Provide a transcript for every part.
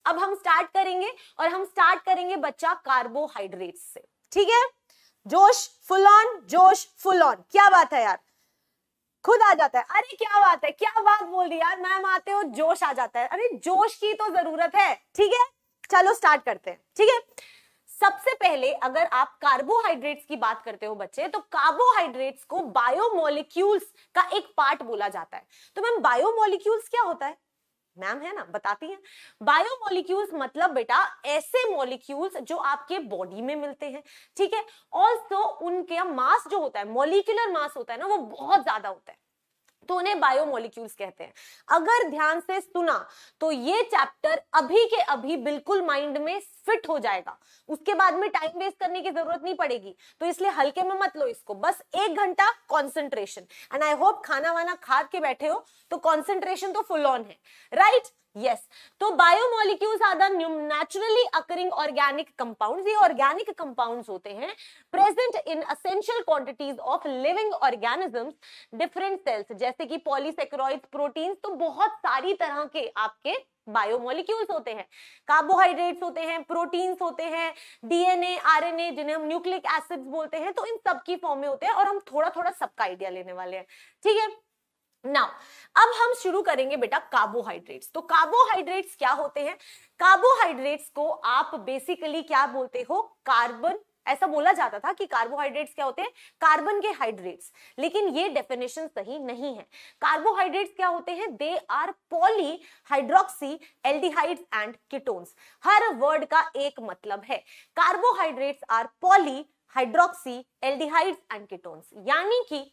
अब हम स्टार्ट करेंगे और हम स्टार्ट करेंगे बच्चा कार्बोहाइड्रेट से, ठीक है। जोश फुल ऑन, जोश फुल ऑन, क्या बात है यार, खुद आ जाता है, अरे क्या बात है, क्या बात बोल रही यार मैम, आते हो जोश आ जाता है, अरे जोश की तो जरूरत है, ठीक है। चलो स्टार्ट करते हैं, ठीक है। सबसे पहले अगर आप कार्बोहाइड्रेट्स की बात करते हो बच्चे, तो कार्बोहाइड्रेट्स को बायोमोलिक्यूल्स का एक पार्ट बोला जाता है। तो मैम बायोमोलिक्यूल्स क्या होता है, मैम है ना, बताती हैं। बायोमोलिक्यूल्स मतलब बेटा ऐसे मॉलिक्यूल्स जो आपके बॉडी में मिलते हैं, ठीक है। ऑल्सो उनके मास जो होता है, मॉलिक्यूलर मास होता है ना, वो बहुत ज्यादा होता है, तो उन्हें बायोमोलिक्यूल्स कहते हैं। अगर ध्यान से सुना तो ये चैप्टर अभी के अभी बिल्कुल माइंड में फिट हो जाएगा, उसके बाद में टाइम वेस्ट करने की जरूरत नहीं पड़ेगी, तो इसलिए हल्के में मत लो इसको, बस 1 घंटा कॉन्सेंट्रेशन, एंड आई होप खाना वाना खा के बैठे हो तो कॉन्सेंट्रेशन तो फुल ऑन है, राइट, यस। तो biomolecules are the naturally occurring organic compounds, ये ऑर्गेनिक कंपाउंड्स होते हैं present in essential quantities of living organisms, different cells, जैसे कि पॉलीसेकेरॉइड्स, प्रोटीन्स, तो बहुत सारी तरह के आपके बायोमोलिक्यूल्स होते हैं। कार्बोहाइड्रेट्स होते हैं, प्रोटीन्स होते हैं, डीएनए, आरएनए जिन्हें हम न्यूक्लिक एसिड्स बोलते हैं, तो इन सब की फॉर्म में होते हैं, और हम थोड़ा थोड़ा सबका आइडिया लेने वाले हैं, ठीक है। नाउ अब हम शुरू करेंगे बेटा कार्बोहाइड्रेट्स। तो कार्बोहाइड्रेट्स क्या होते हैं, कार्बोहाइड्रेट्स को आप बेसिकली क्या बोलते हो, कार्बन, ऐसा बोला जाता था कि कार्बोहाइड्रेट्स क्या होते हैं, कार्बन के हाइड्रेट्स, लेकिन ये डेफिनेशन सही नहीं है। कार्बोहाइड्रेट्स क्या होते हैं, they are poly hydroxy aldehydes and ketones. हर वर्ड का एक मतलब है, carbohydrates are poly hydroxy aldehydes and ketones, यानी कि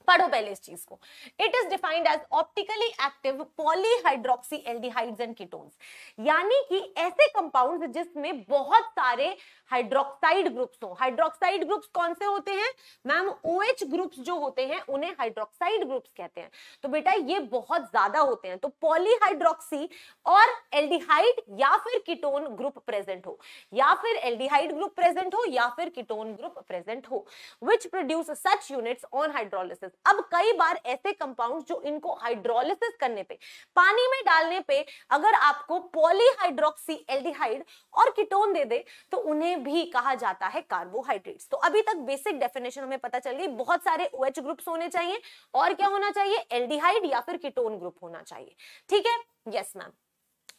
पढ़ो पहले इस चीज को, it is defined as optically active polyhydroxy aldehydes and ketones, यानी कि ऐसे कंपाउंड्स जिसमें बहुत सारे हाइड्रोक्साइड ग्रुप्स हो। हाइड्रोक्साइड ग्रुप्स कौन से होते हैं मैम, OH ग्रुप्स जो होते हैं उन्हें हाइड्रोक्साइड ग्रुप्स कहते हैं। तो बेटा ये बहुत ज्यादा होते हैं, तो पॉलीहाइड्रोक्सी और एल्डिहाइड या फिर कीटोन ग्रुप प्रेजेंट हो, या फिर एल्डिहाइड ग्रुप प्रेजेंट हो, या फिर कीटोन ग्रुप प्रेजेंट हो, which produce such units on hydrolysis. अब कई बार ऐसे कंपाउंड्स जो इनको हाइड्रोलिसिस करने पे, पानी में डालने पे अगर आपको पॉलीहाइड्रोक्सी एल्डिहाइड और कीटोन दे दे, तो उन्हें भी कहा जाता है कार्बोहाइड्रेट्स। तो अभी तक बेसिक डेफिनेशन हमें पता चल गई, बहुत सारे OH ग्रुप्स होने चाहिए, और क्या होना चाहिए, एल्डिहाइड या फिर कीटोन ग्रुप होना चाहिए, ठीक है, यस मैम।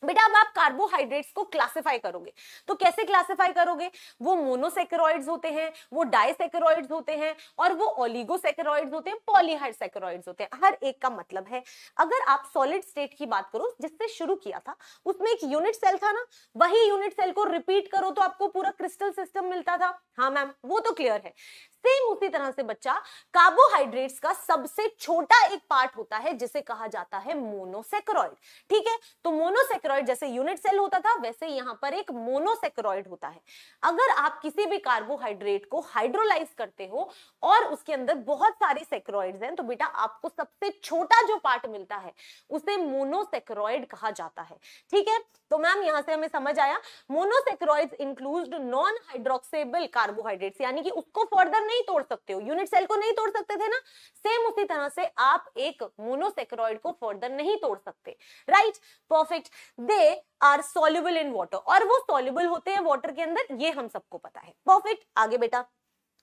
बेटा अब आप कार्बोहाइड्रेट्स को क्लासिफाई करोगे, तो कैसे क्लासिफाई करोगे, वो मोनोसेकेरॉइड्स होते हैं, वो डाइसेकेरॉइड्स होते हैं, और वो ओलिगोसेकेरॉइड्स होते हैं, पॉलीहाइड्रोसेकेरॉइड्स होते हैं, हर एक का मतलब है। अगर आप सॉलिड स्टेट की बात करो जिससे शुरू किया था, उसमें एक यूनिट सेल था ना, वही यूनिट सेल को रिपीट करो तो आपको पूरा क्रिस्टल सिस्टम मिलता था, हाँ मैम वो तो क्लियर है। सेम उसी तरह से बच्चा कार्बोहाइड्रेट्स का सबसे छोटा एक पार्ट होता है जिसे कहा जाता है मोनोसेकेरॉइड, ठीक है। तो मोनोसेकेरॉइड जैसे यूनिट सेल होता था, वैसे यहां पर एक मोनोसेकेरॉइड होता है। अगर आप किसी भी कार्बोहाइड्रेट को हाइड्रोलाइज करते हो और उसके अंदर बहुत सारे सेकेरॉइड्स हैं, तो बेटा आपको सबसे छोटा जो पार्ट मिलता है उसे मोनोसेकेरॉइड कहा जाता है, ठीक है। तो मैम यहां से हमें समझ आया, मोनोसेकेरॉइड्स इंक्लूड नॉन हाइड्रोक्सेबल कार्बोहाइड्रेट्स, यानी कि उसको फर्दर नहीं तोड़ सकते हो, यूनिट सेल को नहीं तोड़ सकते थे ना, सेम उसी तरह से आप एक मोनोसेकेरॉइड को फर्दर नहीं तोड़ सकते, right, perfect. They are soluble in water, और वो सॉल्युबल होते हैं वाटर के अंदर, ये हम सबको पता है, परफेक्ट। आगे बेटा,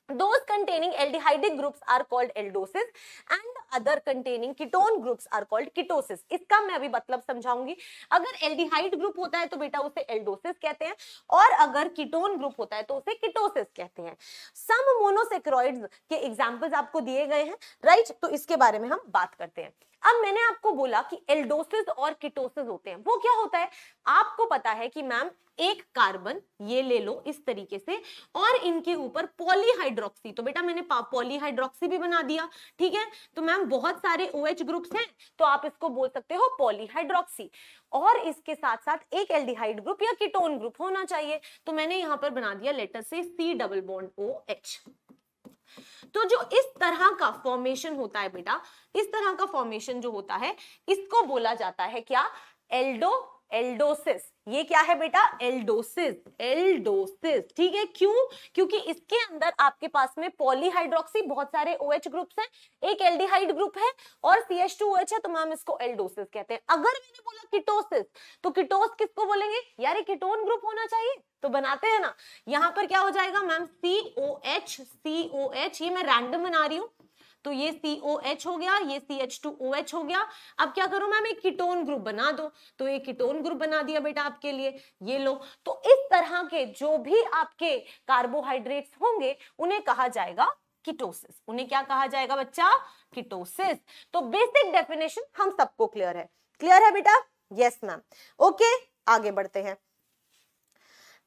those containing aldehydic groups are called aldoses and other containing ketone groups are called ketosis। इसका मैं अभी मतलब समझाऊंगी। अगर एल्डिहाइड ग्रुप होता है तो बेटा उसे एल्डोसिस कहते हैं, और अगर कीटोन ग्रुप होता है तो उसे कीटोसिस कहते हैं। सम मोनोसेकेरॉइड्स के एग्जांपल्स आपको दिए गए हैं, राइट, तो इसके बारे में हम बात करते हैं। अब मैंने आपको बोला कि एल्डोसिस और कीटोसिस होते हैं, वो क्या होता है, आपको पता है कि मैम एक कार्बन ये ले लो इस तरीके से, और इनके ऊपर पॉलीहाइड्रोक्सी, तो बेटा मैंने पॉलीहाइड्रोक्सी भी बना दिया, ठीक है। तो मैम बहुत सारे OH ग्रुप्स हैं, तो आप इसको बोल सकते हो पॉलीहाइड्रोक्सी, और इसके साथ साथ एक एल्डिहाइड ग्रुप या कीटोन ग्रुप होना चाहिए, तो मैंने यहां पर बना दिया लेटर से C डबल बॉन्ड OH। तो जो इस तरह का फॉर्मेशन होता है बेटा, इस तरह का फॉर्मेशन जो होता है, इसको बोला जाता है क्या, एल्डोसिस, ये क्या है बेटा, एल्डोसिस, एल्डोसिस, ठीक है। क्यों? क्योंकि इसके अंदर आपके पास में पॉलीहाइड्रोक्सी बहुत सारे OH ग्रुप्स हैं, एक एल्डिहाइड ग्रुप है और CH2OH है, तो मैम इसको एल्डोसिस कहते हैं। अगर मैंने बोला कीटोसिस, तो कीटोस किसको बोलेंगे, यार ये कीटोन ग्रुप होना चाहिए, तो बनाते हैं ना। यहां पर क्या हो जाएगा मैम, COH, COH, ये मैं रैंडम बना रही हूं, तो ये COH हो गया, ये CH2OH हो गया। अब क्या करूं मैम, एक कीटोन ग्रुप बना दो, तो एक कीटोन ग्रुप बना दिया बेटा आपके लिए, ये लो। तो इस तरह के जो भी आपके कार्बोहाइड्रेट्स होंगे उन्हें कहा जाएगा कीटोसिस। उन्हें क्या कहा जाएगा बच्चा, कीटोसिस। तो बेसिक डेफिनेशन हम सबको क्लियर है, क्लियर है बेटा? Yes ma'am. ओके, आगे बढ़ते हैं,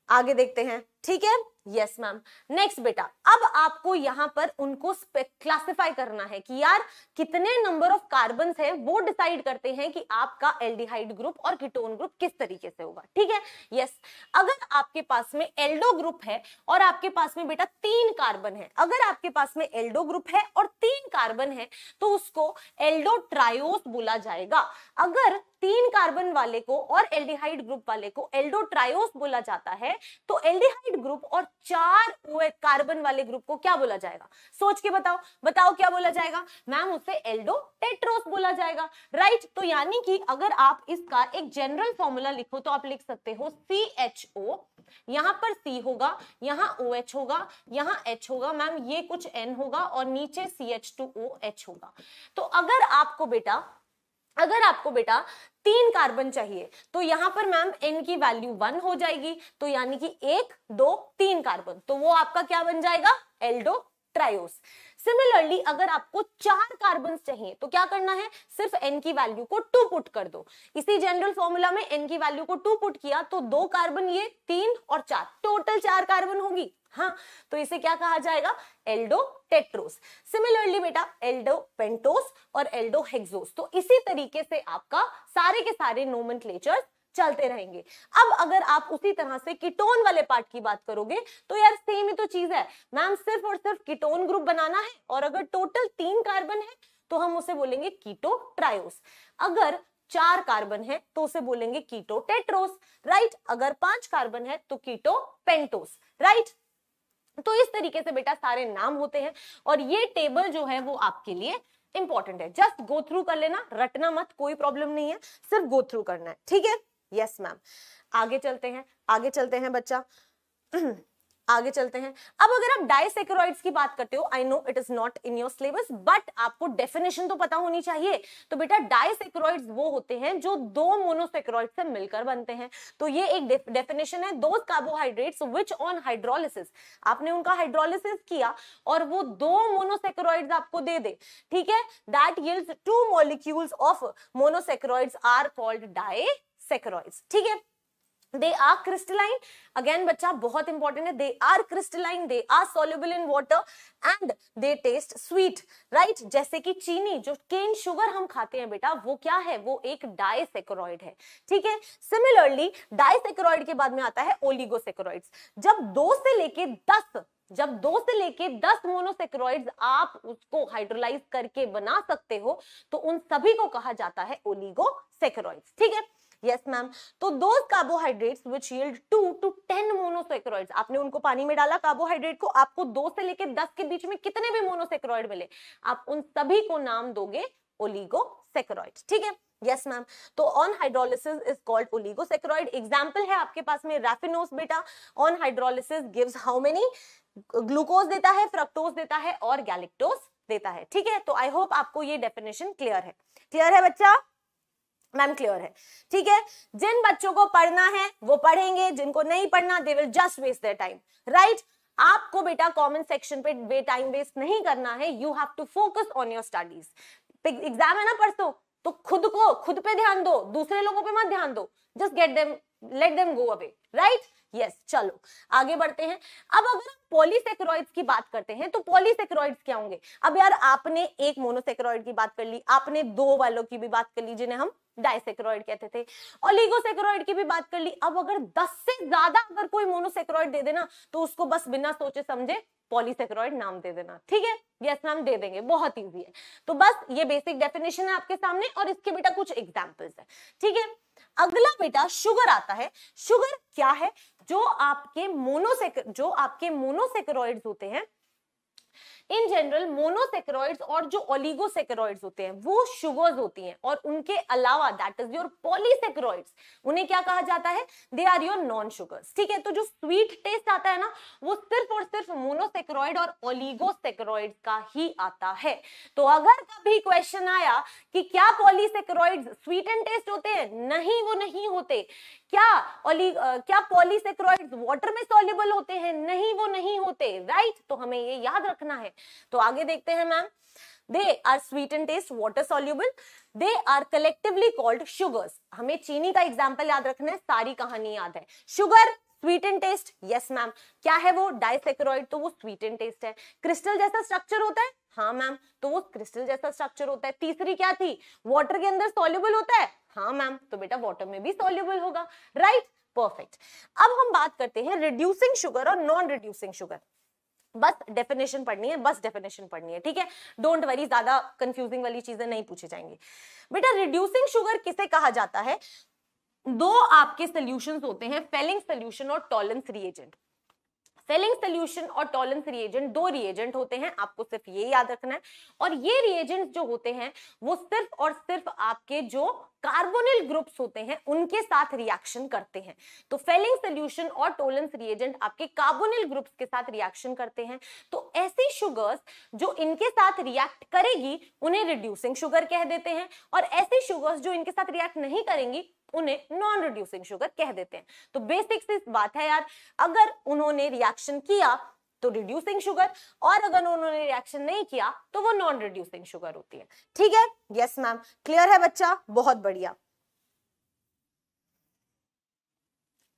आगे देखते हैं, ठीक है। Yes ma'am. नेक्स्ट बेटा, अब आपको यहां पर उनको क्लासिफाई करना है कि यार कितने नंबर ऑफ कार्बन्स हैं, वो डिसाइड करते हैं कि आपका एल्डिहाइड ग्रुप और कीटोन ग्रुप किस तरीके से होगा, ठीक है। यस, अगर आपके पास में एल्डो ग्रुप है और आपके पास में बेटा 3 कार्बन है, अगर आपके पास में एल्डो ग्रुप है और 3 कार्बन है तो उसको एल्डो ट्रायोस बोला जाएगा। अगर 3 कार्बन वाले को और एल्डिहाइड ग्रुप वाले को एल्डो ट्रायोस बोला जाता है, तो एल्डिहाइड ग्रुप और 4 कार्बन वाले ग्रुप को क्या बोला जाएगा, सोच के बताओ, बताओ क्या बोला जाएगा मैम, उसे एल्डो टेट्रोस बोला जाएगा, राइट। तो यानी कि अगर आप इसका एक जनरल फॉर्मूला लिखो तो आप लिख सकते हो CHO, यहां पर C होगा, यहां OH होगा, यहां H होगा, मैम ये कुछ N होगा और नीचे CH2OH होगा। तो अगर आपको बेटा 3 कार्बन चाहिए तो यहां पर मैम N की वैल्यू 1 हो जाएगी, तो यानी कि 1 2 3 कार्बन, तो वो आपका क्या बन जाएगा, एल्डो ट्रायोस। सिमिलरली अगर आपको 4 कार्बन चाहिए तो क्या करना है, सिर्फ N की वैल्यू को 2 पुट कर दो। इसी जनरल फॉर्मूला में N की वैल्यू को 2 पुट किया तो 2 कार्बन, ये 3 और 4, टोटल 4 कार्बन होगी, हाँ, तो इसे क्या कहा जाएगा, एल्डो टेट्रोस। सिमिलरली बेटा एल्डो पेंटोस और एल्डो हेक्सोस। तो इसी तरीके से आपका सारे के सारे नोमेनक्लेचर्स चलते रहेंगे। अब अगर आप उसी तरह से कीटोन वाले पार्ट की बात करोगे तो यार सेम ही तो चीज है मैम, सिर्फ और सिर्फ कीटोन ग्रुप बनाना है और अगर टोटल 3 कार्बन है तो हम उसे बोलेंगे कीटो ट्रायोस, अगर 4 कार्बन है तो उसे बोलेंगे कीटो टेट्रोस, राइट। अगर 5 कार्बन है तो कीटो पेंटोस, राइट। तो इस तरीके से बेटा सारे नाम होते हैं और ये टेबल जो है वो आपके लिए इंपॉर्टेंट है, जस्ट गो थ्रू कर लेना, रटना मत, कोई प्रॉब्लम नहीं है, सिर्फ गो थ्रू करना है, ठीक है। Yes ma'am. आगे चलते हैं बच्चा आगे चलते हैं। अब अगर आप डाइसैकेरॉइड्स की बात करते हो, I know it is not in your syllabus but आपको डेफिनेशन तो पता होनी चाहिए। तो बेटा डाइसैकेरॉइड्स वो होते हैं जो 2 मोनोसैकेरॉइड से मिलकर बनते हैं। तो ये एक डेफिनेशन है, those carbohydrates which on hydrolysis, आपने उनका हाइड्रोलिसिस किया और वो 2 मोनोसैकेरॉइड्स आपको दे दे, ठीक है, that yields 2 molecules of monosaccharides are called disaccharides, ठीक है। They are crystalline, again बच्चा बहुत इंपॉर्टेंट है, they are crystalline, they are soluble in water and they taste sweet, right। जैसे कि चीनी, जो केन शुगर हम खाते हैं बेटा, वो क्या है, वो एक डाइसैकेरॉइड है, ठीक है। सिमिलरली डाइसैकेरॉइड के बाद में आता है ओलिगोसैकेरॉइड्स। जब 2 से लेके 10 मोनोसैकेरॉइड्स आप उसको हाइड्रोलाइज करके बना सकते हो तो उन सभी को कहा जाता है ओलिगोसैकेरॉइड्स, ठीक है। Yes ma'am. तो those carbohydrates which yield 2 to 10 monosaccharides, आपने उनको पानी में डाला कार्बोहाइड्रेट को, आपको 2 से लेके 10 के बीच में कितने भी मोनोसैकेरॉइड मिले, आप उन सभी को नाम दोगे ओलिगोसैकेरॉइड्स, ठीक है। Yes ma'am. तो on hydrolysis is called oligosaccharide. Example है आपके पास में रैफिनोस बेटा, on hydrolysis gives how many, glucose देता है, फ्रक्टोज देता है और गैलेक्टोज देता है, ठीक है। तो आई होप आपको ये डेफिनेशन क्लियर है बच्चा, मैम क्लियर है, ठीक है। जिन बच्चों को पढ़ना है वो पढ़ेंगे, जिनको नहीं पढ़ना they will just waste their time, right. आपको बेटा कमेंट सेक्शन पे टाइम वेस्ट नहीं करना है, you have to focus on your studies. Exam है ना परसों, तो खुद पे ध्यान दो, दूसरे लोगों पे मत ध्यान दो, just let them go away, right. Yes, चलो आगे बढ़ते हैं। अब अगर हम पॉलीसैकेरॉइड्स की बात करते हैं तो पॉलीसैकेरॉइड्स क्या होंगे। अब यार आपने एक मोनोसैकेरॉइड की बात कर ली, आपने 2 वालों की भी बात कर ली जिन्हें हम डाइसैकेरॉइड कहते थे, ओलिगोसैकेरॉइड की भी बात कर ली। अब अगर 10 से ज्यादा अगर कोई मोनोसैकेरॉइड दे देना तो उसको बस बिना सोचे समझे पॉलीसैकेरॉइड नाम दे देना, ठीक है। यस मैम, दे देंगे, बहुत इजी है। तो बस ये बेसिक डेफिनेशन है आपके सामने और इसके बेटा कुछ एग्जांपल्स है, ठीक है। अगला बेटा शुगर आता है। शुगर क्या है? जो आपके मोनोसेकेरॉइड्स होते हैं, इन जनरल मोनोसेकेरॉइड्स और जो ओलिगोसेकेरॉइड्स होते हैं वो शुगर्स होती हैं, और उनके अलावा दैट इज योर पॉलीसेकेरॉइड्स, उन्हें क्या कहा जाता है? They are your non sugars. ठीक है, तो जो स्वीट टेस्ट आता है ना, वो सिर्फ और सिर्फ मोनोसेकेरॉइड और ओलिगोसेकेरॉइड्स का ही आता है। तो अगर कभी क्वेश्चन आया कि क्या पॉलीसेकेरॉइड्स स्वीट एंड टेस्ट होते हैं? नहीं, वो नहीं होते। क्या पॉलीसेकेरॉइड्स वाटर में सॉल्युबल होते हैं? नहीं, वो नहीं होते। राइट, तो हमें ये याद रखना है। तो आगे देखते हैं ma'am. They are sweet and taste, water soluble, they are collectively called sugars. हमें चीनी का एग्जाम्पल याद रखना है, सारी कहानी याद है। Sugar sweet and taste, yes ma'am. क्या है वो? डाइसेकेरॉइड, तो वो स्वीट एंड टेस्ट है। क्रिस्टल जैसा स्ट्रक्चर होता है, हाँ मैम, तो वो क्रिस्टल जैसा स्ट्रक्चर होता है। तीसरी क्या थी? वाटर के अंदर सॉल्युबल होता है, हाँ मैम, तो बेटा वाटर में भी सॉल्युबल होगा। Right, perfect. अब हम बात करते हैं रिड्यूसिंग शुगर और नॉन रिड्यूसिंग शुगर। बस डेफिनेशन पढ़नी है, बस डेफिनेशन पढ़नी है, ठीक है, डोंट वरी, ज्यादा कंफ्यूजिंग वाली चीजें नहीं पूछी जाएंगी। बेटा रिड्यूसिंग शुगर किसे कहा जाता है? दो आपके सॉल्यूशंस होते हैं, फेलिंग सॉल्यूशन और टॉलेंस रिएजेंट। फेलिंग सॉल्यूशन और टॉलेंस रिएजेंट दो रिएजेंट होते हैं, आपको सिर्फ ये याद रखना है। और ये रिएजेंट जो होते हैं वो सिर्फ और सिर्फ आपके जो कार्बोनिल ग्रुप्स होते हैं उनके साथ रिएक्शन करते हैं। तो फेलिंग सॉल्यूशन और टॉलेंस रिएजेंट आपके कार्बोनिल ग्रुप्स के साथ रिएक्शन करते हैं। तो ऐसी शुगर्स जो इनके साथ रिएक्ट करेगी उन्हें रिड्यूसिंग शुगर कह देते हैं, और ऐसी शुगर्स जो इनके साथ रिएक्ट नहीं करेंगी उन्हें नॉन रिड्यूसिंग शुगर कह देते हैं। तो बेसिक सी बात है यार, अगर उन्होंने रिएक्शन किया तो रिड्यूसिंग शुगर, और अगर उन्होंने रिएक्शन नहीं किया तो वो नॉन रिड्यूसिंग शुगर होती है। ठीक है, यस मैम, क्लियर है बच्चा? बहुत बढ़िया,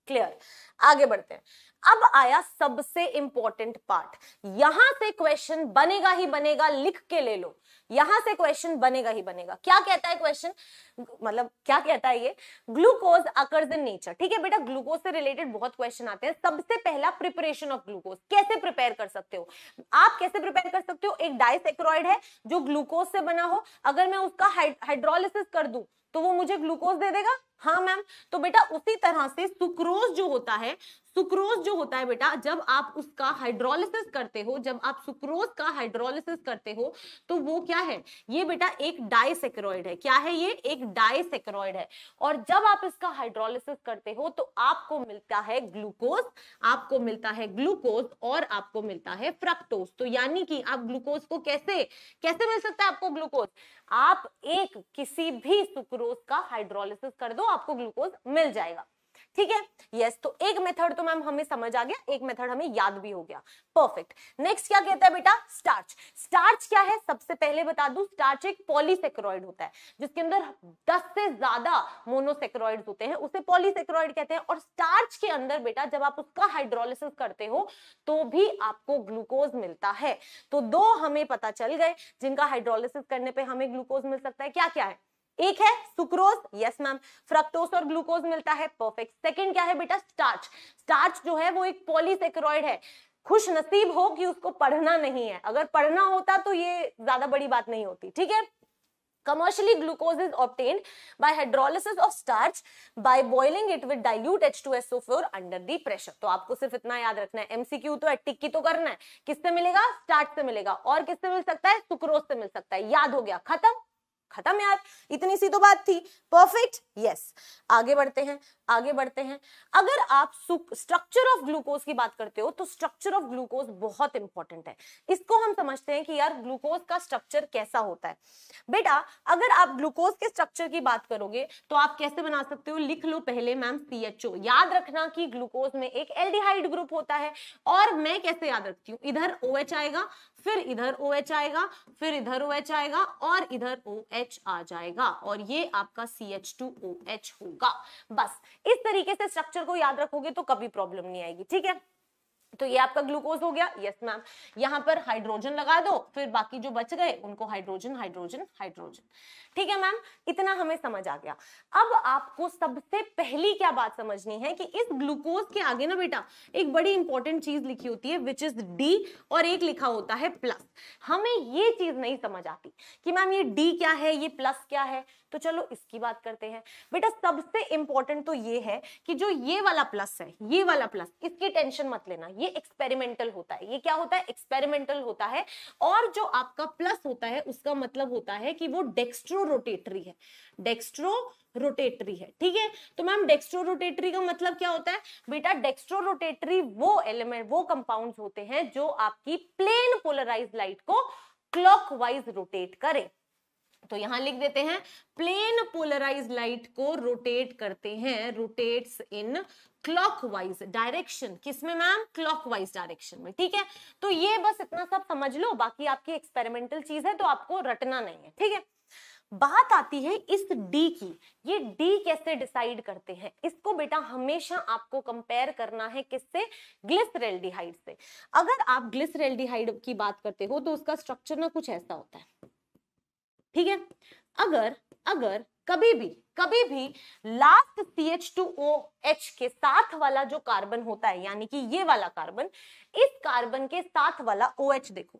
क्लियर। आगे बढ़ते हैं। अब आया सबसे इंपॉर्टेंट पार्ट, यहां से क्वेश्चन बनेगा ही बनेगा, लिख के ले लो, यहां से क्वेश्चन बनेगा ही बनेगा। क्या कहता है क्वेश्चन, मतलब क्या कहता है ये? Glucose occurs in nature. ठीक है बेटा, ग्लूकोज से रिलेटेड बहुत क्वेश्चन आते हैं। सबसे पहला प्रिपरेशन ऑफ ग्लूकोज, कैसे प्रिपेयर कर सकते हो आप? कैसे प्रिपेयर कर सकते हो? एक डाइसेकेरॉइड है जो ग्लूकोज से बना हो, अगर मैं उसका हाइड्रोलिसिस कर दूं तो वो मुझे ग्लूकोज दे देगा, हाँ मैम। तो बेटा उसी तरह से सुक्रोज जो होता है, सुक्रोज जो होता है बेटा, जब आप उसका हाइड्रोलिसिस करते हो, जब आप सुक्रोज का हाइड्रोलिसिस करते हो तो वो क्या है? ये बेटा एक डाइसेकेरॉइड है। क्या है ये? एक डाइसेकेरॉइड है। और जब आप इसका हाइड्रोलिसिस करते हो तो आपको मिलता है ग्लूकोज, आपको मिलता है ग्लूकोज और आपको मिलता है फ्रक्टोज। तो यानी कि आप ग्लूकोज को कैसे कैसे मिल सकता है आपको ग्लूकोज? आप एक किसी भी सुक्रोज का हाइड्रोलिसिस कर दो, आपको ग्लूकोज मिल जाएगा। ठीक है, यस। तो एक मेथड तो मैम हमें समझ आ गया, एक मेथड हमें याद भी हो गया, परफेक्ट। नेक्स्ट क्या कहता है बेटा? स्टार्च। स्टार्च क्या है? सबसे पहले बता दूं, स्टार्च एक पॉलीसेकेरॉइड होता है जिसके अंदर 10 से ज्यादा मोनोसेकेरॉइड्स होते हैं, उसे पॉलीसेकेरॉइड कहते हैं। और स्टार्च के अंदर बेटा जब आप उसका हाइड्रोलिसिस करते हो तो भी आपको ग्लूकोज मिलता है। तो दो हमें पता चल गए जिनका हाइड्रोलिसिस करने पे हमें ग्लूकोज मिल सकता है। क्या क्या है? एक है सुक्रोज, यस मैम, फ्रक्टोज और ग्लूकोज मिलता है, परफेक्ट। सेकंड क्या है बेटा? स्टार्च। स्टार्च जो है वो एक पॉलीसेकेरॉइड है। खुश नसीब हो कि उसको पढ़ना नहीं है, अगर पढ़ना होता तो ये ज्यादा बड़ी बात नहीं होती। ठीक है, commercially glucose is obtained by hydrolysis of starch by boiling it with dilute H2SO4 under the pressure। तो आपको सिर्फ इतना याद रखना है, एमसीक्यू तो है, टिक तो करना है। किससे मिलेगा? स्टार्च से मिलेगा। और किससे मिल सकता है? सुक्रोज से मिल सकता है। याद हो गया, खत्म खत्म यार, इतनी सी तो बात थी, परफेक्ट, यस। आगे बढ़ते हैं, आगे बढ़ते हैं। अगर आप स्ट्रक्चर ऑफ ग्लूकोज की बात करते हो तो स्ट्रक्चर ऑफ ग्लूकोज बहुत इंपॉर्टेंट है। इसको हम समझते हैं कि यार ग्लूकोज का स्ट्रक्चर कैसा होता है। बेटा अगर आप ग्लूकोज के स्ट्रक्चर की बात करोगे तो आप कैसे बना सकते हो? लिख लो पहले मैम CHO। याद रखना कि ग्लूकोज में एक एल्डिहाइड ग्रुप होता है, और मैं कैसे याद रखती हूँ? इधर OH आएगा, फिर इधर OH आएगा, फिर इधर OH आएगा और इधर OH आ जाएगा, और ये आपका CH2OH होगा। बस इस तरीके से स्ट्रक्चर को याद रखोगे तो कभी प्रॉब्लम नहीं आएगी। ठीक है, तो ये आपका ग्लूकोज हो गया। यस मैम, यहां पर हाइड्रोजन लगा दो, फिर बाकी जो बच गए उनको हाइड्रोजन हाइड्रोजन हाइड्रोजन। ठीक है मैम, इतना हमें समझ आ गया। अब आपको सबसे पहली क्या बात समझनी है कि इस ग्लूकोज के आगे ना बेटा एक बड़ी इंपॉर्टेंट चीज लिखी होती है विच इज डी, और एक लिखा होता है प्लस। हमें ये चीज नहीं समझ आती कि मैम ये डी क्या है, ये प्लस क्या है, तो चलो इसकी बात करते हैं। बेटा सबसे इंपॉर्टेंट तो ये है कि जो ये वाला प्लस है, ये वाला प्लस, इसकी टेंशन मत लेना, ये एक्सपेरिमेंटल होता है। ये क्या होता है? एक्सपेरिमेंटल होता है। और जो आपका प्लस होता है उसका मतलब होता है कि वो डेक्स्ट्रो रोटेटरी है, डेक्स्ट्रो रोटेटरी है। ठीक है, तो मैम डेक्स्ट्रो रोटेटरी का मतलब क्या होता है? बेटा डेक्स्ट्रो रोटेटरी वो एलिमेंट, वो कंपाउंड्स होते हैं जो आपकी प्लेन पोलराइज्ड लाइट को क्लॉकवाइज रोटेट करे। तो यहां लिख देते हैं प्लेन पोलराइज्ड लाइट को रोटेट करते हैं, रोटेट्स इन क्लॉकवाइज डायरेक्शन। किसमें मैम? क्लॉकवाइज डायरेक्शन में। ठीक है, तो ये बस इतना सब समझ लो, बाकी आपकी एक्सपेरिमेंटल चीज है तो आपको रटना नहीं है। ठीक है, बात आती है इस डी की। ये डी कैसे डिसाइड करते हैं? इसको बेटा हमेशा आपको कंपेयर करना है किससे? ग्लिसरैल्डिहाइड से। अगर आप ग्लिसरैल्डिहाइड की बात करते हो तो उसका स्ट्रक्चर ना कुछ ऐसा होता है। ठीक है, अगर कभी भी लास्ट CH2OH के साथ वाला जो कार्बन होता है, यानी कि ये वाला कार्बन, इस कार्बन के साथ वाला OH देखो,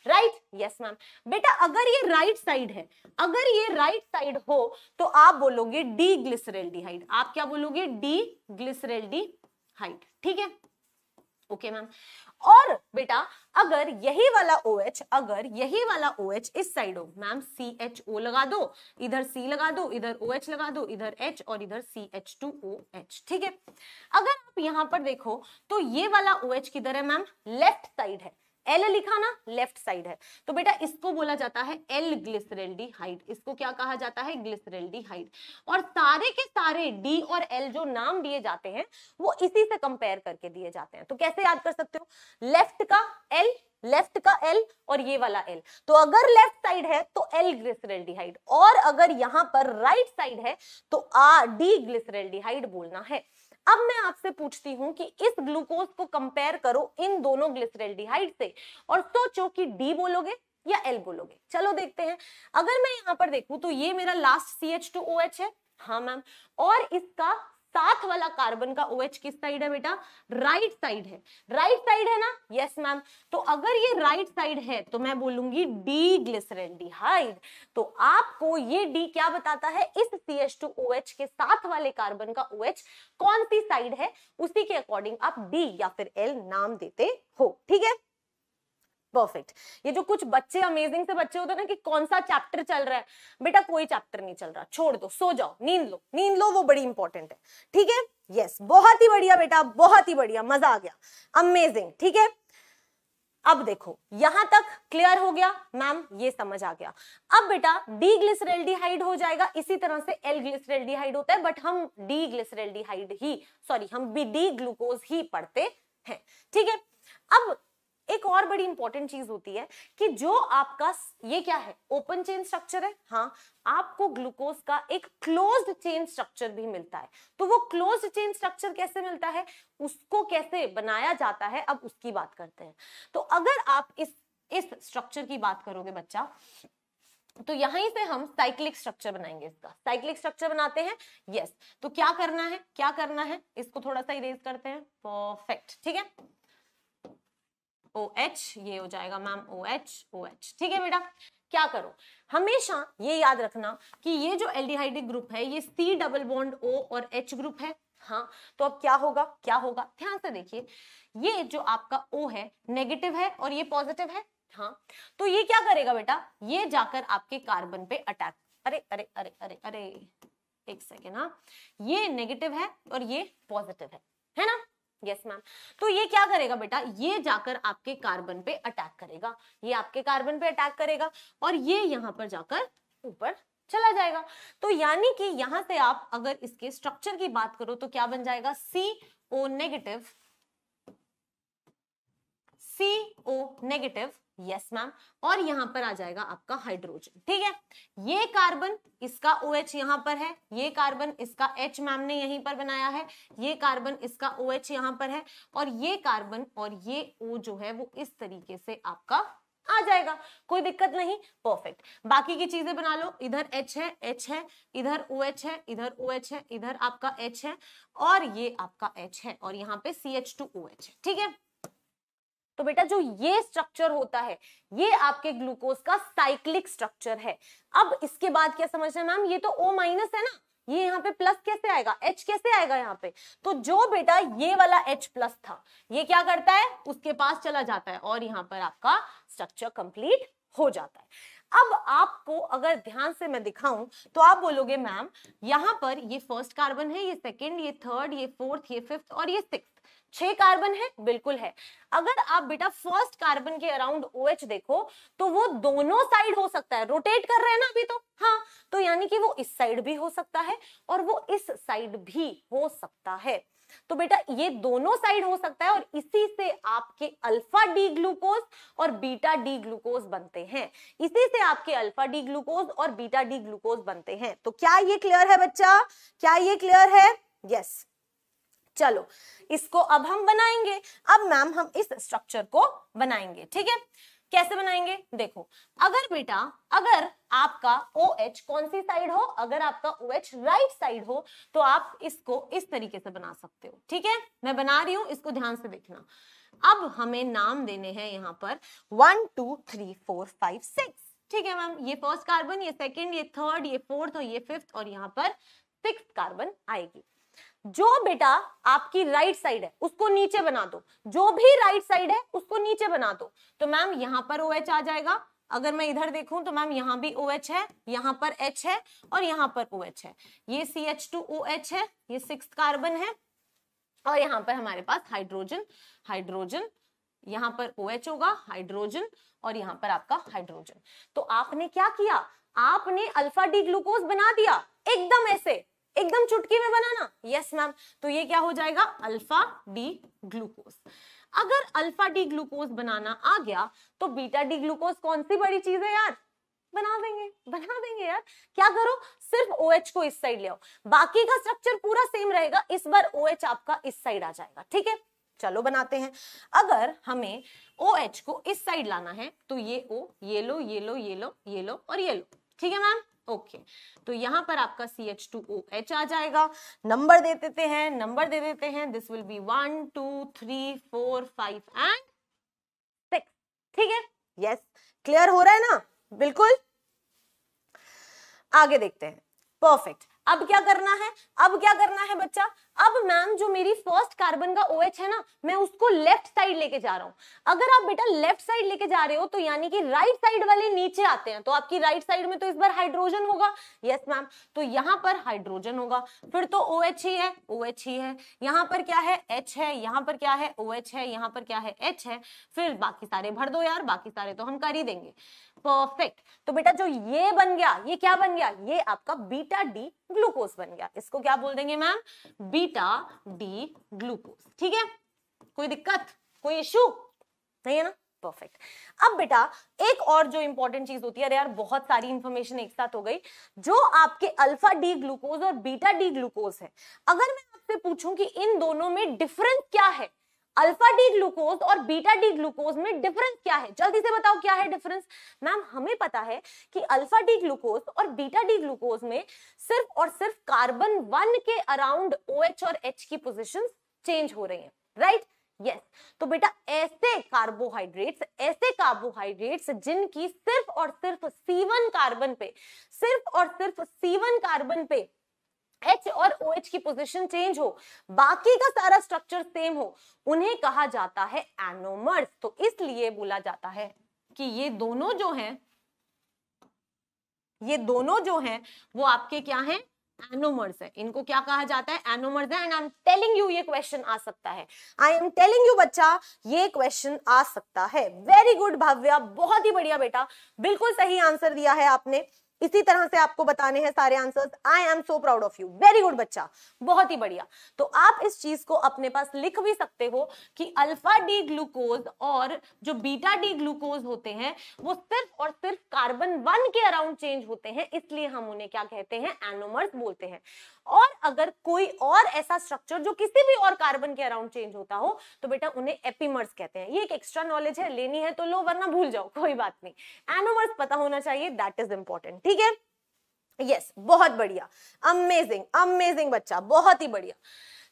राइट? Yes ma'am. बेटा अगर ये राइट साइड है, अगर ये राइट साइड हो तो आप बोलोगे डी ग्लिसरैल्डिहाइड। आप क्या बोलोगे? डी ग्लिसरैल्डिहाइड। ठीक है, ओके मैम। और बेटा अगर यही वाला OH, अगर यही वाला OH इस साइड हो, मैम CHO लगा दो, इधर C लगा दो, इधर OH लगा दो, इधर H और इधर CH2OH। ठीक है, अगर आप यहां पर देखो तो ये वाला OH किधर है मैम? लेफ्ट साइड है। L लिखा ना, लेफ्ट साइड है, तो बेटा इसको बोला जाता है L ग्लिसरैल्डिहाइड। इसको क्या कहा जाता है? ग्लिसरैल्डिहाइड। और सारे के सारे D और L जो नाम दिए जाते हैं वो इसी से कंपेयर करके दिए जाते हैं। तो कैसे याद कर सकते हो? लेफ्ट का L, लेफ्ट का L और ये वाला L, तो अगर लेफ्ट साइड है तो L ग्लिसरैल्डिहाइड, और अगर यहां पर राइट साइड है तो D ग्लिसरैल्डिहाइड बोलना है। अब मैं आपसे पूछती हूं कि इस ग्लूकोज को कंपेयर करो इन दोनों ग्लिसरैल्डिहाइड से और सोचो कि डी बोलोगे या एल बोलोगे। चलो देखते हैं। अगर मैं यहां पर देखूं तो ये मेरा लास्ट CH2OH है, हाँ मैम, और इसका साथ वाला कार्बन का OH किस साइड है बेटा? राइट साइड है। राइट साइड है ना? Yes ma'am. तो अगर ये राइट साइड है तो मैं बोलूंगी डी ग्लिसरैल्डिहाइड। तो आपको ये डी क्या बताता है? इस CH2OH के साथ वाले कार्बन का OH कौन सी साइड है, उसी के अकॉर्डिंग आप डी या फिर एल नाम देते हो। ठीक है, परफेक्ट। ये जो कुछ बच्चे अमेजिंग से बच्चे होते हैं ना कि कौन सा चैप्टर चल रहा है, बेटा कोई चैप्टर नहीं चल रहा, छोड़ दो, सो जाओ, नींद लो, नींद लो, वो बड़ी इंपॉर्टेंट है। ठीक है, यस, बहुत ही बढ़िया बेटा, बहुत ही बढ़िया, मजा आ गया, अमेजिंग। ठीक है, अब देखो यहां तक क्लियर हो गया मैम, ये समझ आ गया। अब बेटा डी ग्लिसरैल्डिहाइड हो जाएगा, इसी तरह से एल ग्लिसरैल्डिहाइड होता है, बट हम डी ग्लिसरैल्डिहाइड ही, सॉरी, हम डी ग्लूकोज ही पढ़ते हैं। ठीक है, अब एक और बड़ी इंपॉर्टेंट चीज होती है कि जो आपका ये क्या है? ओपन चेन स्ट्रक्चर है। हाँ, आपको ग्लूकोज का एक क्लोज्ड चेन स्ट्रक्चर भी मिलता है। तो वो क्लोज्ड चेन स्ट्रक्चर कैसे मिलता है, उसको कैसे बनाया जाता है, अब उसकी बात करते हैं। तो अगर आप इस स्ट्रक्चर की बात करोगे बच्चा, तो यहीं से हम साइक्लिक स्ट्रक्चर बनाएंगे। इसका साइक्लिक स्ट्रक्चर बनाते हैं। यस, तो क्या करना है, क्या करना है, इसको थोड़ा सा इरेज करते हैं। परफेक्ट, ठीक है, OH, ये हो जाएगा मैम OH। ठीक है बेटा, क्या करो, हमेशा ये याद रखना कि ये जो एल्डिहाइडिक ग्रुप है ये C डबल बॉन्ड O और H ग्रुप है। हाँ, तो अब क्या होगा, क्या होगा, ध्यान से देखिए, ये जो आपका O है नेगेटिव है और ये पॉजिटिव है। हाँ, तो ये क्या करेगा बेटा, ये जाकर आपके कार्बन पे अटैक, अरे अरे अरे अरे अरे, एक सेकेंड, हाँ, ये नेगेटिव है और ये पॉजिटिव है ना? Yes ma'am. तो ये क्या करेगा बेटा, ये जाकर आपके कार्बन पे अटैक करेगा, ये आपके कार्बन पे अटैक करेगा और ये यहां पर जाकर ऊपर चला जाएगा। तो यानी कि यहां से आप अगर इसके स्ट्रक्चर की बात करो तो क्या बन जाएगा, CO negative, CO negative, yes ma'am, और यहां पर आ जाएगा आपका हाइड्रोजन। ठीक है, ये कार्बन इसका OH यहां पर है, ये कार्बन इसका H मैम ने यहीं पर बनाया है, ये कार्बन इसका OH यहां पर है, और ये कार्बन और ये O जो है वो इस तरीके से आपका आ जाएगा, कोई दिक्कत नहीं, परफेक्ट। बाकी की चीजें बना लो, इधर H है, इधर OH है, इधर OH है, इधर आपका H है, और ये आपका H है, और यहाँ पे CH2OH है। ठीक है, तो बेटा जो ये स्ट्रक्चर होता है ये आपके ग्लूकोज का साइक्लिक स्ट्रक्चर है। अब इसके बाद क्या समझना मैम, ये तो O माइनस है ना, ये यहाँ पे प्लस कैसे आएगा, H कैसे आएगा यहाँ पे, तो जो बेटा ये वाला H प्लस था ये क्या करता है, उसके पास चला जाता है और यहाँ पर आपका स्ट्रक्चर कंप्लीट हो जाता है। अब आपको अगर ध्यान से मैं दिखाऊं तो आप बोलोगे मैम यहाँ पर ये फर्स्ट कार्बन है, ये सेकंड, ये थर्ड, ये फोर्थ, ये फिफ्थ और ये सिक्स्थ, 6 कार्बन है, बिल्कुल है। अगर आप बेटा फर्स्ट कार्बन के अराउंड OH देखो तो वो दोनों साइड हो सकता है, रोटेट कर रहे हैं ना अभी तो, हाँ, तो यानी कि वो इस साइड भी हो सकता है और वो इस साइड भी हो सकता है। तो बेटा ये दोनों साइड हो सकता है और इसी से आपके अल्फा डी ग्लूकोज और बीटा डी ग्लूकोज बनते हैं, इसी से आपके अल्फा डी ग्लूकोज और बीटा डी ग्लूकोज बनते हैं। तो क्या ये क्लियर है बच्चा, क्या ये क्लियर है, यस। चलो इसको अब हम बनाएंगे, अब मैम हम इस स्ट्रक्चर को बनाएंगे। ठीक है, कैसे बनाएंगे, देखो अगर बेटा अगर आपका OH कौन सी साइड हो, अगर आपका OH राइट साइड हो तो आप इसको इस तरीके से बना सकते हो। ठीक है, मैं बना रही हूं, इसको ध्यान से देखना। अब हमें नाम देने हैं यहाँ पर 1 2 3 4 5 6। ठीक है मैम, ये फर्स्ट कार्बन, ये सेकेंड, ये थर्ड, ये फोर्थ और ये फिफ्थ, और यहाँ पर सिक्स्थ कार्बन आएगी। जो बेटा आपकी राइट साइड है उसको नीचे बना दो, जो भी राइट साइड है उसको नीचे बना दो। तो मैम यहाँ पर OH आ जाएगा, अगर मैं इधर देखूं तो मैम यहाँ भी OH है, यहाँ पर H है और यहाँ पर OH है, ये CH2OH है, ये सिक्स्थ कार्बन है, और यहाँ पर हमारे पास हाइड्रोजन, हाइड्रोजन, यहाँ पर OH होगा, हाइड्रोजन, और यहाँ पर आपका हाइड्रोजन। तो आपने क्या किया, आपने अल्फा डी ग्लूकोज बना दिया, एकदम ऐसे, एकदम चुटकी में बनाना, यस मैम। तो ये क्या हो जाएगा, अल्फा डी ग्लूकोज। अगर अल्फा डी ग्लूकोज बनाना आ गया तो बीटा डी ग्लूकोज कौन सी बड़ी चीज है यार, बना देंगे यार। क्या करो, सिर्फ OH को इस साइड ले आओ, बाकी का स्ट्रक्चर पूरा सेम रहेगा, इस बार OH आपका इस साइड आ जाएगा। ठीक है, चलो बनाते हैं। अगर हमें OH को इस साइड लाना है तो ये O, ये लो, ये लो, ये लो, ये लो और ये लो। ठीक है मैम, ओके, तो यहां पर आपका CH2OH आ जाएगा। नंबर दे देते हैं, नंबर दे देते हैं, दिस विल बी 1 2 3 4 5 एंड 6। ठीक है, यस, क्लियर हो रहा है ना, बिल्कुल। आगे देखते हैं, परफेक्ट। अब क्या करना है, अब क्या करना है बच्चा, अब मैम जो मेरी फर्स्ट कार्बन का OH है ना, मैं उसको लेफ्ट साइड लेके जा रहा हूं। अगर आप बेटा लेफ्ट साइड लेके जा रहे हो तो यानी कि राइट साइड वाले नीचे आते हैं, तो आपकी राइट साइड में तो इस बार हाइड्रोजन होगा, यस मैम, तो यहां पर हाइड्रोजन होगा, फिर तो OH ही है, OH ही है, यहां पर क्या है, H है, यहां पर क्या है, OH है, यहां पर क्या है, H है, फिर बाकी सारे भर दो यार, बाकी सारे तो हम कर ही देंगे, परफेक्ट। तो बेटा जो ये बन गया, ये क्या बन गया, ये आपका बीटा डी ग्लूकोज बन गया, इसको क्या बोल देंगे मैम, बीटा डी ग्लूकोज। ठीक है, कोई दिक्कत, कोई इश्यू नहीं है ना, परफेक्ट। अब बेटा एक और जो इंपॉर्टेंट चीज होती है, अरे यार बहुत सारी इंफॉर्मेशन एक साथ हो गई, जो आपके अल्फा डी ग्लूकोज और बीटा डी ग्लूकोज है, अगर मैं आपसे पूछूं कि इन दोनों में डिफरेंस क्या है, अल्फा डी ग्लूकोज और बीटा डी ग्लूकोज में डिफरेंस क्या है, जल्दी से बताओ क्या है डिफरेंस। मैम हमें पता है कि अल्फा डी ग्लूकोज और बीटा डी ग्लूकोज में सिर्फ और सिर्फ कार्बन 1 के अराउंड OH और H की पोजीशंस चेंज हो रही हैं, राइट, यस। तो बेटा ऐसे कार्बोहाइड्रेट्स जिनकी सिर्फ और सिर्फ C1 कार्बन पे, सिर्फ और सिर्फ C1 कार्बन पे H और OH की पोजीशन चेंज हो, बाकी का सारा स्ट्रक्चर सेम हो, उन्हें कहा जाता है एनोमर्स। तो इसलिए बोला जाता है कि ये दोनों जो हैं वो आपके क्या हैं, एनोमर्स है। इनको क्या कहा जाता है, एनोमर्स है। And I am telling you ये क्वेश्चन आ सकता है, आई एम टेलिंग यू बच्चा ये क्वेश्चन आ सकता है। वेरी गुड भव्या, बहुत ही बढ़िया बेटा, बिल्कुल सही आंसर दिया है आपने। इसी तरह से आपको बताने हैं सारे answers. I am so proud of you, very good बच्चा, बहुत ही बढ़िया। तो आप इस चीज को अपने पास लिख भी सकते हो कि अल्फा डी ग्लूकोज और जो बीटा डी ग्लूकोज होते हैं वो सिर्फ और सिर्फ कार्बन 1 के अराउंड चेंज होते हैं, इसलिए हम उन्हें क्या कहते हैं, एनोमर्स बोलते हैं। और अगर कोई और ऐसा स्ट्रक्चर जो किसी भी और कार्बन के अराउंड चेंज होता हो तो बेटा उन्हें एपिमर्स कहते हैं। ये एक एक्स्ट्रा नॉलेज है, लेनी है तो लो वरना भूल जाओ, कोई बात नहीं। एनोमर्स पता होना चाहिए, दैट इज इंपॉर्टेंट, ठीक है। यस, बहुत बढ़िया, अमेजिंग अमेजिंग बच्चा, बहुत ही बढ़िया।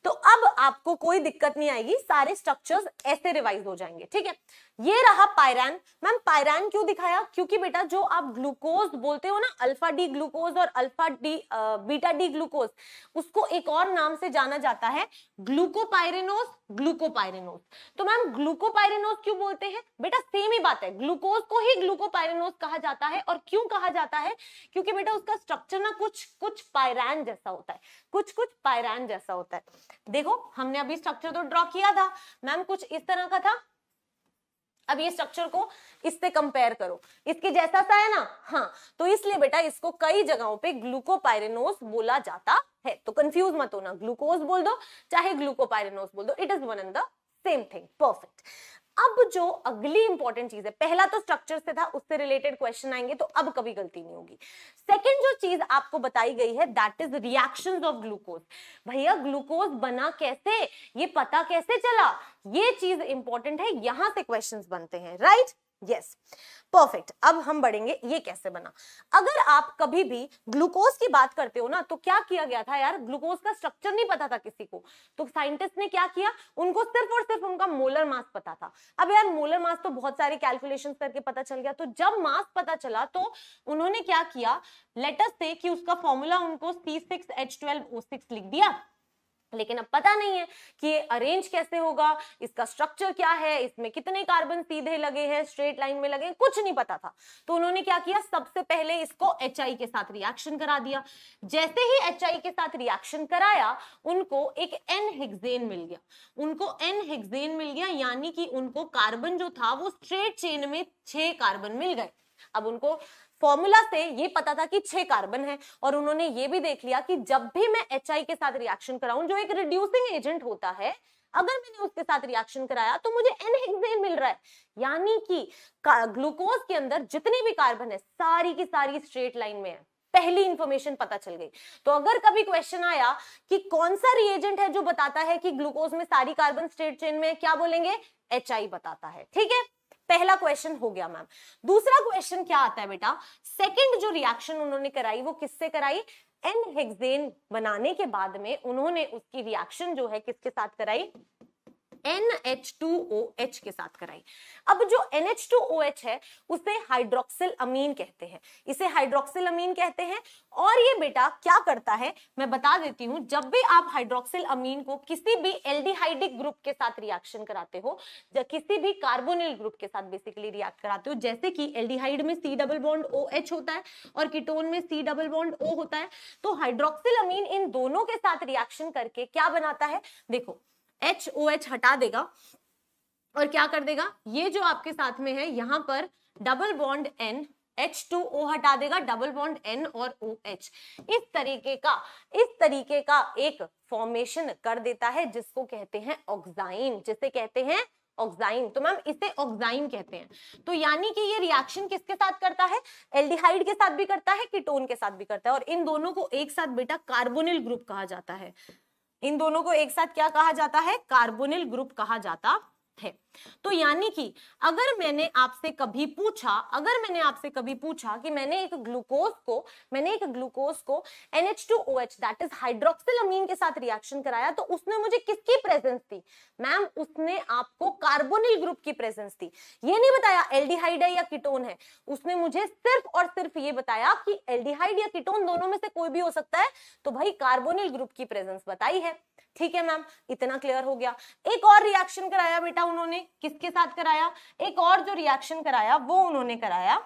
तो अब आपको कोई दिक्कत नहीं आएगी, सारे स्ट्रक्चर्स ऐसे रिवाइज हो जाएंगे, ठीक है। ये रहा पायरान। मैम पायरान क्यों दिखाया, क्योंकि बेटा जो आप ग्लूकोज बोलते हो ना, अल्फा डी ग्लूकोज और alpha D beta D glucose, उसको एक और नाम से जाना जाता है ग्लूकोपाइरेनोज, ग्लूकोपाइरेनोज। तो मैम ग्लूकोपाइरेनोज क्यों बोलते हैं, बेटा सेम ही बात है, ग्लूकोज को ही ग्लूकोपाइरेनोज कहा जाता है। और क्यों कहा जाता है, क्योंकि बेटा उसका स्ट्रक्चर ना कुछ पायरान जैसा होता है, कुछ पायरान जैसा होता है। देखो हमने अभी स्ट्रक्चर तो ड्रॉ किया था मैम, कुछ इस तरह का था। अब ये स्ट्रक्चर को इससे कंपेयर करो, इसके जैसा सा है ना, हाँ, तो इसलिए बेटा इसको कई जगहों पे ग्लूकोपाइरेनोज बोला जाता है। तो कंफ्यूज मत होना, ग्लूकोज बोल दो चाहे ग्लूकोपाइरेनोज बोल दो, it is one and the same thing, perfect. अब जो अगली इंपॉर्टेंट चीज है, पहला तो स्ट्रक्चर से था, उससे रिलेटेड क्वेश्चन आएंगे तो अब कभी गलती नहीं होगी। सेकंड जो चीज आपको बताई गई है that is reactions of glucose. भैया ग्लूकोज बना कैसे, ये पता कैसे चला, ये चीज इंपॉर्टेंट है, यहां से क्वेश्चंस बनते हैं, राइट। Yes, perfect. अब हम बढ़ेंगे ये कैसे बना। अगर आप कभी भी ग्लूकोज की बात करते हो ना, तो क्या किया गया था यार, ग्लूकोज का स्ट्रक्चर नहीं पता था किसी को, तो साइंटिस्ट ने क्या किया, उनको सिर्फ और सिर्फ उनका मोलर मास पता था। अब यार मोलर मास तो बहुत सारे कैलकुलेशंस करके पता चल गया, तो जब मास पता चला तो उन्होंने क्या किया, लेट अस से कि उसका फॉर्मूला उनको C6H12O6 लिख दिया। लेकिन अब पता नहीं है कि ये अरेंज कैसे होगा, इसका स्ट्रक्चर क्या है, इसमें कितने कार्बन सीधे लगे हैं, स्ट्रेट लाइन में लगे, कुछ नहीं पता था। तो उन्होंने क्या किया, सबसे पहले इसको HI के साथ रिएक्शन करा दिया। जैसे ही HI के साथ रिएक्शन कराया उनको एक N-हेक्सेन मिल गया, उनको N-हेक्सेन मिल गया, यानी कि उनको कार्बन जो था वो स्ट्रेट चेन में 6 कार्बन मिल गए। अब उनको फॉर्मूला से ये पता था कि 6 कार्बन है, और उन्होंने ये भी देख लिया कि जब भी मैं HI के साथ रिएक्शन कराऊं, जो एक रिड्यूसिंग एजेंट होता है, अगर मैंने उसके साथ रिएक्शन कराया तो मुझे N-हेक्सेन मिल रहा है, यानी कि ग्लूकोज के अंदर जितने भी कार्बन है सारी की सारी स्ट्रेट लाइन में है। पहली इंफॉर्मेशन पता चल गई। तो अगर कभी क्वेश्चन आया कि कौन सा रिएजेंट है जो बताता है कि ग्लूकोज में सारी कार्बन स्ट्रेट चेन में, क्या बोलेंगे, HI बताता है, ठीक है। पहला क्वेश्चन हो गया मैम। दूसरा क्वेश्चन क्या आता है बेटा, सेकंड जो रिएक्शन उन्होंने कराई वो किससे कराई, N-हेक्सेन बनाने के बाद में उन्होंने उसकी रिएक्शन जो है किसके साथ कराई, NH2OH के साथ कराई। अब जो NH2OH है उसे हाइड्रोक्सिल अमीन कहते हैं, इसे हाइड्रोक्सिल अमीन कहते हैं। और ये बेटा क्या करता है मैं बता देती हूं, जब भी आप हाइड्रोक्सिल अमीन को किसी भी एल्डिहाइडिक ग्रुप के साथ रिएक्शन कराते हो, या किसी भी कार्बोनिल ग्रुप के साथ बेसिकली रिएक्ट कराते हो, जैसे कि एल्डिहाइड में C डबल बॉन्ड OH होता है और कीटोन में C डबल बॉन्ड O होता है, तो हाइड्रोक्सिल अमीन इन दोनों के साथ रिएक्शन करके क्या बनाता है, देखो HOH हटा देगा और क्या कर देगा, ये जो आपके साथ में है यहां पर डबल बॉन्ड N, H2O हटा देगा, डबल बॉन्ड N और OH, इस तरीके का एक फॉर्मेशन कर देता है जिसको कहते हैं ऑक्साइन, जिसे कहते हैं ऑक्साइन। तो मैम इसे ऑक्साइन कहते हैं। तो यानी कि ये रिएक्शन किसके साथ करता है, एल्डिहाइड के साथ भी करता है, कीटोन के साथ भी करता है, और इन दोनों को एक साथ बेटा कार्बोनिल ग्रुप कहा जाता है। इन दोनों को एक साथ क्या कहा जाता है, कार्बोनिल ग्रुप कहा जाता है। तो यानी कि अगर मैंने आपसे कभी पूछा कि मैंने एक ग्लूकोज को NH2OH दैट इज हाइड्रोक्सिल अमीन के साथ रिएक्शन कराया, तो उसने मुझे किसकी प्रेजेंस दी, मैम उसने आपको कार्बोनिल ग्रुप की प्रेजेंस दी। ये नहीं बताया एल्डिहाइड है या कीटोन है, उसने मुझे सिर्फ और सिर्फ ये बताया कि एल्डिहाइड या कीटोन दोनों में से कोई भी हो सकता है, तो भाई कार्बोनिल ग्रुप की प्रेजेंस बताई है। ठीक है मैम, इतना क्लियर हो गया। एक और रिएक्शन कराया बेटा उन्होंने, किसके साथ कराया, एक और जो रिएक्शन कराया वो उन्होंने कराया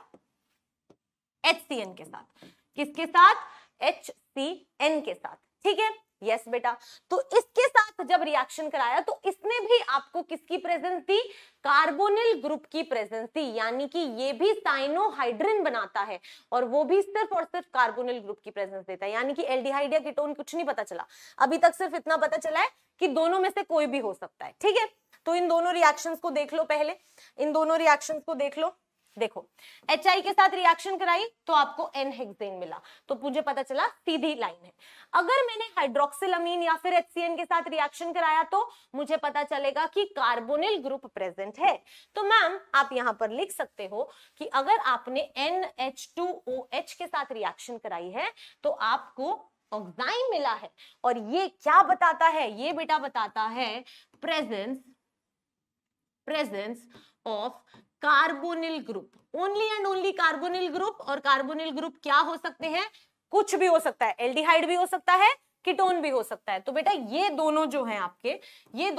HCN के साथ। किसके साथ, HCN के साथ। ठीक है, यस बेटा। तो इसके साथ जब रिएक्शन कराया तो इसने भी आपको किसकी प्रेजेंस दी, कार्बोनिल ग्रुप की प्रेजेंस दी, यानी कि ये भी साइनोहाइड्रिन बनाता है और वो भी सिर्फ और सिर्फ कार्बोनिल ग्रुप की प्रेजेंस देता है, यानी कि एल्डिहाइड या कीटोन कुछ नहीं पता चला अभी तक, सिर्फ इतना पता चला है कि दोनों में से कोई भी हो सकता है। ठीक है, तो इन दोनों रिएक्शंस को देख लो, पहले इन दोनों रिएक्शंस को देख लो। देखो HI के साथ रिएक्शन कराई तो आपको N हेक्सेन मिला, तो मुझे पता चला सीधी लाइन है। अगर मैंने हाइड्रोक्सिलअमीन या फिर HCN के साथ रिएक्शन कराया तो मुझे पता चलेगा कि कार्बोनिल ग्रुप प्रेजेंट है। तो मैम आप यहां पर लिख सकते हो कि अगर आपने NH2OH के साथ रिएक्शन कराई है तो आपको ऑक्साइन मिला है, और ये क्या बताता है, ये बेटा बताता है presence of carbonyl group, only and only carbonyl group. और कार्बोनिल ग्रुप क्या हो सकते हैं, कुछ भी हो सकता है, एल्डिहाइड भी हो सकता है, कीटोन भी हो सकता है। तो बेटा ये दोनों जो हैं आपके, ये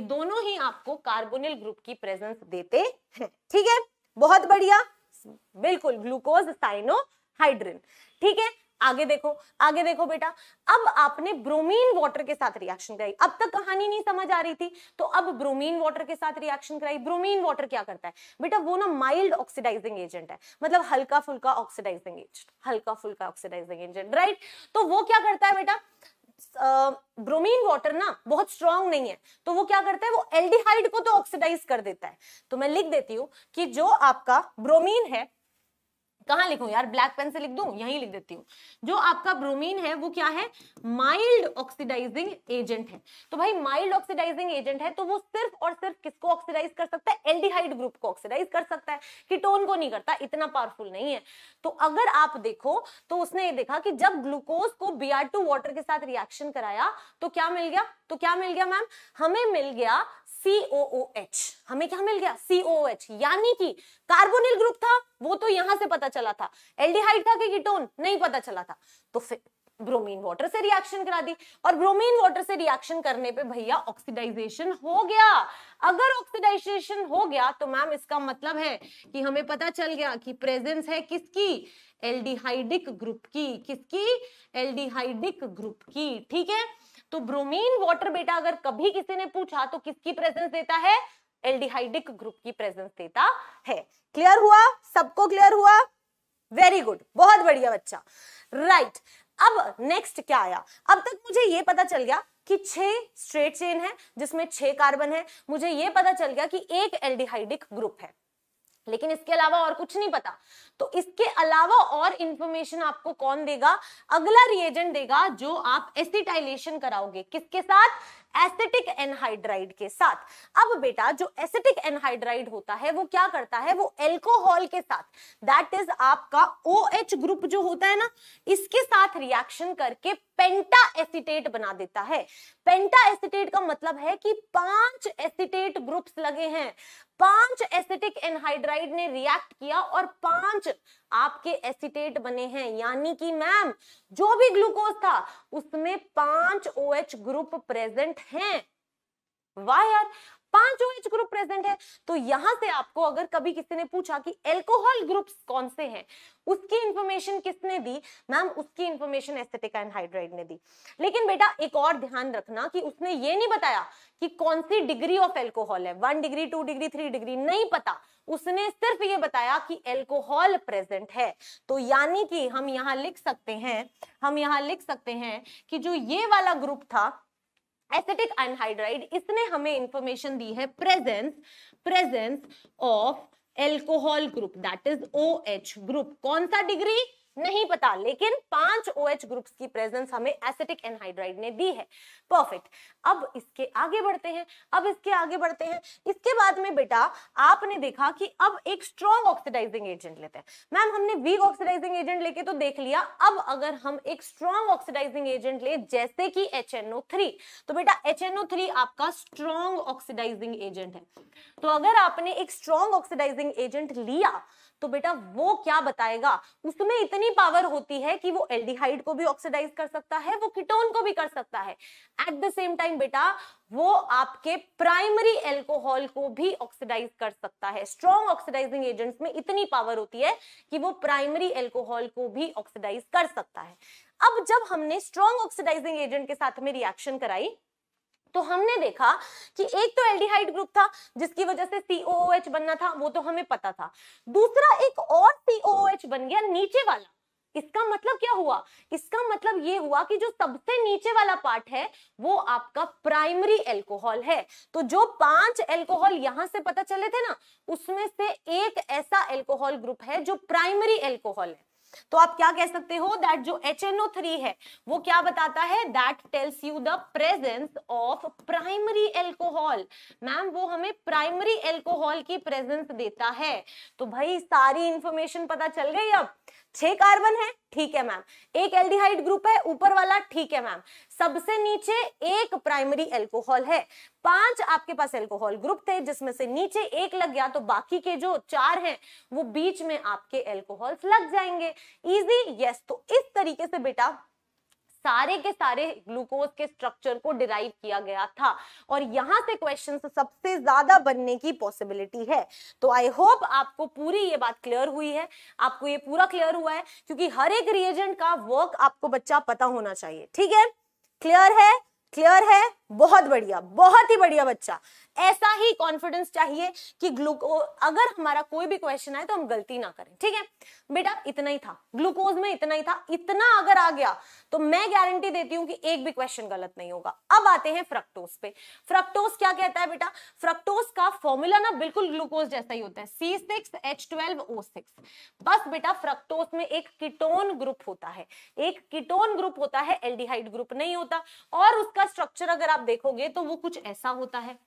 दोनों ही आपको कार्बोनिल ग्रुप की प्रेजेंस देते हैं। ठीक है, बहुत बढ़िया, बिल्कुल, ग्लूकोज साइनोहाइड्रिन। ठीक है, आगे देखो बेटा, अब आपने ब्रोमीन वाटर के साथ रिएक्शन कराई। अब तक कहानी नहीं समझ आ रही थी, तो अब ब्रोमीन वाटर के साथ रिएक्शन कराई। ब्रोमीन वाटर क्या करता है बेटा, वो ना माइल्ड ऑक्सीडाइजिंग एजेंट है, मतलब हल्का फुल्का ऑक्सीडाइजिंग एजेंट, राइट। तो वो क्या करता है बेटा, ब्रोमीन वाटर ना बहुत स्ट्रॉन्ग नहीं है, तो वो क्या करता है, वो एल्डिहाइड को तो ऑक्सीडाइज कर देता है। तो मैं लिख देती हूं कि जो आपका ब्रोमीन है, कहां लिखूं यार, ब्लैक पेन से लिख दूं, यहीं लिख देती हूं। जो आपका ब्रोमीन है वो क्या है, माइल्ड ऑक्सीडाइजिंग एजेंट है। तो भाई माइल्ड ऑक्सीडाइजिंग एजेंट है तो वो सिर्फ और सिर्फ किसको ऑक्सीडाइज कर सकता है, एल्डिहाइड ग्रुप को ऑक्सीडाइज कर सकता है, कीटोन को नहीं करता, इतना पावरफुल नहीं है। तो अगर आप देखो तो उसने ये देखा कि जब ग्लूकोज को Br2 वाटर के साथ रिएक्शन कराया तो क्या मिल गया, मैम हमें मिल गया COOH। हमें क्या मिल गया, COOH, यानी कि कार्बोनिल ग्रुप था वो तो यहां से पता चला था, एल्डिहाइड था कि कीटोन नहीं पता चला था। तो फिर ब्रोमीन वाटर से रिएक्शन करा दी, और ब्रोमीन वाटर से रिएक्शन करने पे भैया ऑक्सीडाइजेशन हो गया। अगर ऑक्सीडाइजेशन हो गया तो मैम इसका मतलब है कि हमें पता चल गया कि प्रेजेंस है किसकी, एल्डिहाइडिक ग्रुप की, किसकी, एल्डिहाइडिक ग्रुप की। ठीक है, तो ब्रोमीन वाटर बेटा अगर कभी किसी ने पूछा तो किसकी प्रेजेंस देता है, एल्डिहाइडिक ग्रुप की प्रेजेंस देता है। क्लियर हुआ, सबको क्लियर हुआ, वेरी गुड, बहुत बढ़िया बच्चा, राइट। अब नेक्स्ट क्या आया, अब तक मुझे ये पता चल गया कि 6 स्ट्रेट चेन है जिसमें 6 कार्बन है, मुझे ये पता चल गया कि एक एल्डिहाइडिक ग्रुप है, लेकिन इसके अलावा और कुछ नहीं पता। तो इसके अलावा और इंफॉर्मेशन आपको कौन देगा, अगला रिएजेंट देगा जो आप एसिटाइलेशन कराओगे, किसके साथ, एसिटिक एनहाइड्राइड के साथ। अब बेटा जो एसिटिक एनहाइड्राइड होता है वो क्या करता है, वो एल्कोहल के साथ, दैट इज आपका OH ग्रुप जो होता है ना, इसके साथ रिएक्शन करके पेंटा एसिटेट बना देता है। पेंटा एसिटेट का मतलब है कि 5 एसिटेट ग्रुप्स लगे हैं, 5 एसिटिक एनहाइड्राइड ने रिएक्ट किया और 5 आपके एसिटेट बने हैं, यानी कि मैम जो भी ग्लूकोज था उसमें 5 OH ग्रुप प्रेजेंट हैं। वाह यार, 5 OH ग्रुप प्रेजेंट है। तो यहां से आपको अगर कभी किसी ने पूछा कि एल्कोहल ग्रुप्स कौन से हैं, उसकी इंफॉर्मेशन किसने दी, मैम उसकी इंफॉर्मेशन एसिटिक एनहाइड्राइड ने दी। लेकिन बेटा एक और ध्यान रखना कि उसने ये नहीं बताया कि कौन सी डिग्री ऑफ एल्कोहल है, 1 डिग्री 2 डिग्री 3 डिग्री, नहीं पता। उसने सिर्फ ये बताया कि एल्कोहल प्रेजेंट है। तो यानी कि हम यहां लिख सकते हैं कि जो ये वाला ग्रुप था एसिटिक एनहाइड्राइड, इसने हमें इंफॉर्मेशन दी है presence of alcohol group, that is OH group. कौन सा डिग्री नहीं पता, लेकिन 5 OH ग्रुप्स की प्रेजेंस हमें एसिटिक एनहाइड्राइड ने दी है। परफेक्ट। अब इसके आगे बढ़ते हैं, इसके बाद में बेटा आपने देखा कि अब एक स्ट्रॉन्ग ऑक्सीडाइजिंग एजेंट लेते हैं। मैम हमने वीक ऑक्सीडाइजिंग एजेंट लेके तो देख लिया, अब अगर हम एक स्ट्रॉन्ग ऑक्सीडाइजिंग एजेंट ले जैसे कि HNO3, तो बेटा HNO3 आपका स्ट्रॉन्ग ऑक्सीडाइजिंग एजेंट है। तो अगर आपने एक स्ट्रॉन्ग ऑक्सीडाइजिंग एजेंट लिया तो बेटा वो क्या बताएगा, उसमें इतनी पावर होती है कि वो एल्डिहाइड को भी ऑक्सीडाइज कर सकता है, वो कीटोन को भी कर सकता है। एट द सेम टाइम बेटा वो आपके प्राइमरी एल्कोहल को भी ऑक्सीडाइज कर सकता है। स्ट्रॉन्ग ऑक्सीडाइजिंग एजेंट्स में इतनी पावर होती है कि वो प्राइमरी एल्कोहल को भी ऑक्सीडाइज कर सकता है। अब जब हमने स्ट्रॉन्ग ऑक्सीडाइजिंग एजेंट के साथ में रिएक्शन कराई तो हमने देखा कि एक तो एल्डिहाइड ग्रुप था जिसकी वजह से COOH बनना था, वो तो हमें पता था। दूसरा एक और COOH बन गया नीचे वाला। इसका मतलब क्या हुआ, इसका मतलब ये हुआ कि जो सबसे नीचे वाला पार्ट है वो आपका प्राइमरी एल्कोहल है। तो जो 5 एल्कोहल यहां से पता चले थे ना, उसमें से एक ऐसा एल्कोहल ग्रुप है जो प्राइमरी एल्कोहल है। तो आप क्या कह सकते हो, दैट जो HNO3 है वो क्या बताता है, that tells you the presence of primary alcohol. Ma'am वो हमें प्राइमरी एल्कोहल की प्रेजेंस देता है। तो भाई सारी इंफॉर्मेशन पता चल गई। अब 6 कार्बन है, ठीक है मैम, एक एल्डिहाइड ग्रुप है ऊपर वाला, ठीक है मैम, सबसे नीचे एक प्राइमरी एल्कोहल है, 5 आपके पास एल्कोहल ग्रुप थे जिसमें से नीचे एक लग गया, तो बाकी के जो 4 हैं वो बीच में आपके एल्कोहल्स लग जाएंगे। Easy, yes. तो इस तरीके से बेटा सारे के सारे ग्लूकोज के स्ट्रक्चर को डिराइव किया गया था और यहां से क्वेश्चन सबसे ज्यादा बनने की पॉसिबिलिटी है। तो आई होप आपको पूरी ये बात क्लियर हुई है, आपको ये पूरा क्लियर हुआ है, क्योंकि हर एक रिएजेंट का वर्क आपको बच्चा पता होना चाहिए। ठीक है, क्लियर है, क्लियर है, बहुत बढ़िया, बहुत ही बढ़िया बच्चा। ऐसा ही कॉन्फिडेंस चाहिए कि अगर हमारा कोई भी क्वेश्चन आए तो हम गलती ना करें। ठीक है बेटा, इतना ही था ग्लूकोज में, इतना ही था। इतना अगर आ गया तो मैं गारंटी देती हूं कि एक भी क्वेश्चन गलत नहीं होगा। अब आते हैं फ्रक्टोज पे। फ्रक्टोज क्या कहता है बेटा, फ्रक्टोज का फॉर्मूला ना बिल्कुल ग्लूकोज जैसा ही होता है, C6H12O6। बस बेटा फ्रक्टोज में एक कीटोन ग्रुप होता है, एक कीटोन ग्रुप होता है, एल्डिहाइड ग्रुप नहीं होता। और उसका स्ट्रक्चर अगर आप देखोगे तो वो कुछ ऐसा होता है,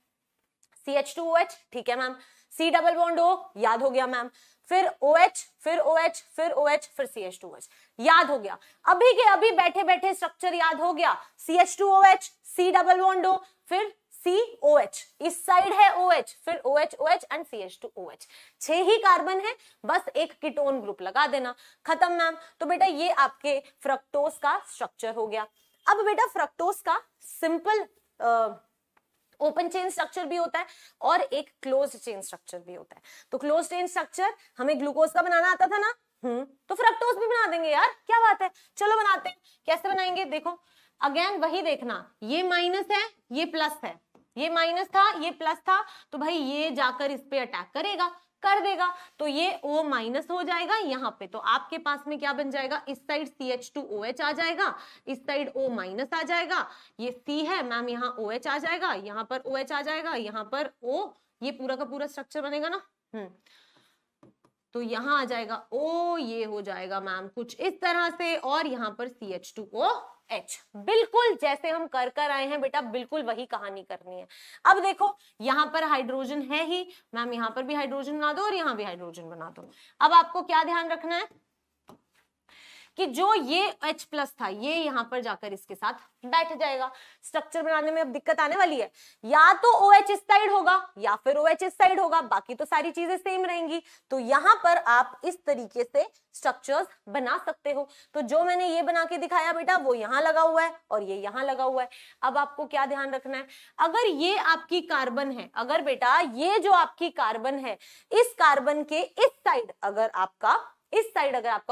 CH2OH, ठीक है ma'am, C double bond O, याद हो गया मैम, फिर OH, फिर OH, फिर OH, फिर CH2OH, याद हो गया। अभी के अभी बैठे बैठे स्ट्रक्चर याद हो गया, CH2OH, C double bond O, फिर COH, इस साइड है OH, फिर OH, OH and CH2OH। 6 he carbon है, बस एक कीटोन ग्रुप लगा देना, खत्म मैम। तो बेटा ये आपके फ्रक्टोज का स्ट्रक्चर हो गया। अब बेटा फ्रक्टोज का सिंपल ओपन चेन स्ट्रक्चर भी होता है और एक क्लोज्ड चेन स्ट्रक्चर भी होता है। तो क्लोज्ड चेन स्ट्रक्चर हमें ग्लूकोज का बनाना आता था ना, तो फ्रक्टोज भी बना देंगे यार, क्या बात है, चलो बनाते हैं। कैसे बनाएंगे, देखो अगेन वही देखना, ये माइनस है, ये प्लस है, ये माइनस था, ये प्लस था, तो भाई ये जाकर इस पे अटैक करेगा, कर देगा, तो ये O माइनस हो जाएगा यहाँ पे। तो आपके पास में क्या बन जाएगा, इस साइड CH2OH आ जाएगा, इस साइड O माइनस आ जाएगा, ये C है मैम, यहाँ OH आ जाएगा, यहाँ पर OH आ जाएगा, यहाँ पर O, ये पूरा का पूरा स्ट्रक्चर बनेगा ना। तो यहाँ आ जाएगा O, ये हो जाएगा मैम कुछ इस तरह से, और यहाँ पर CH2OH, बिल्कुल जैसे हम कर कर आए हैं बेटा, बिल्कुल वही कहानी करनी है। अब देखो यहाँ पर हाइड्रोजन है ही मैम, यहाँ पर भी हाइड्रोजन बना दो और यहाँ भी हाइड्रोजन बना दो। अब आपको क्या ध्यान रखना है कि जो ये H प्लस था ये यहाँ पर जाकर इसके साथ बैठ जाएगा। स्ट्रक्चर बनाने में अब दिक्कत आने वाली है, या तो OH इस साइड होगा या फिर OH इस साइड होगा, बाकी तो सारी चीजें सेम रहेंगी। तो यहाँ पर आप इस तरीके से स्ट्रक्चर्स बना सकते हो। तो जो मैंने ये बना के दिखाया बेटा वो यहाँ लगा हुआ है और ये यहाँ लगा हुआ है। अब आपको क्या ध्यान रखना है, अगर ये आपकी कार्बन है, अगर बेटा ये जो आपकी कार्बन है, इस कार्बन के इस साइड अगर आपका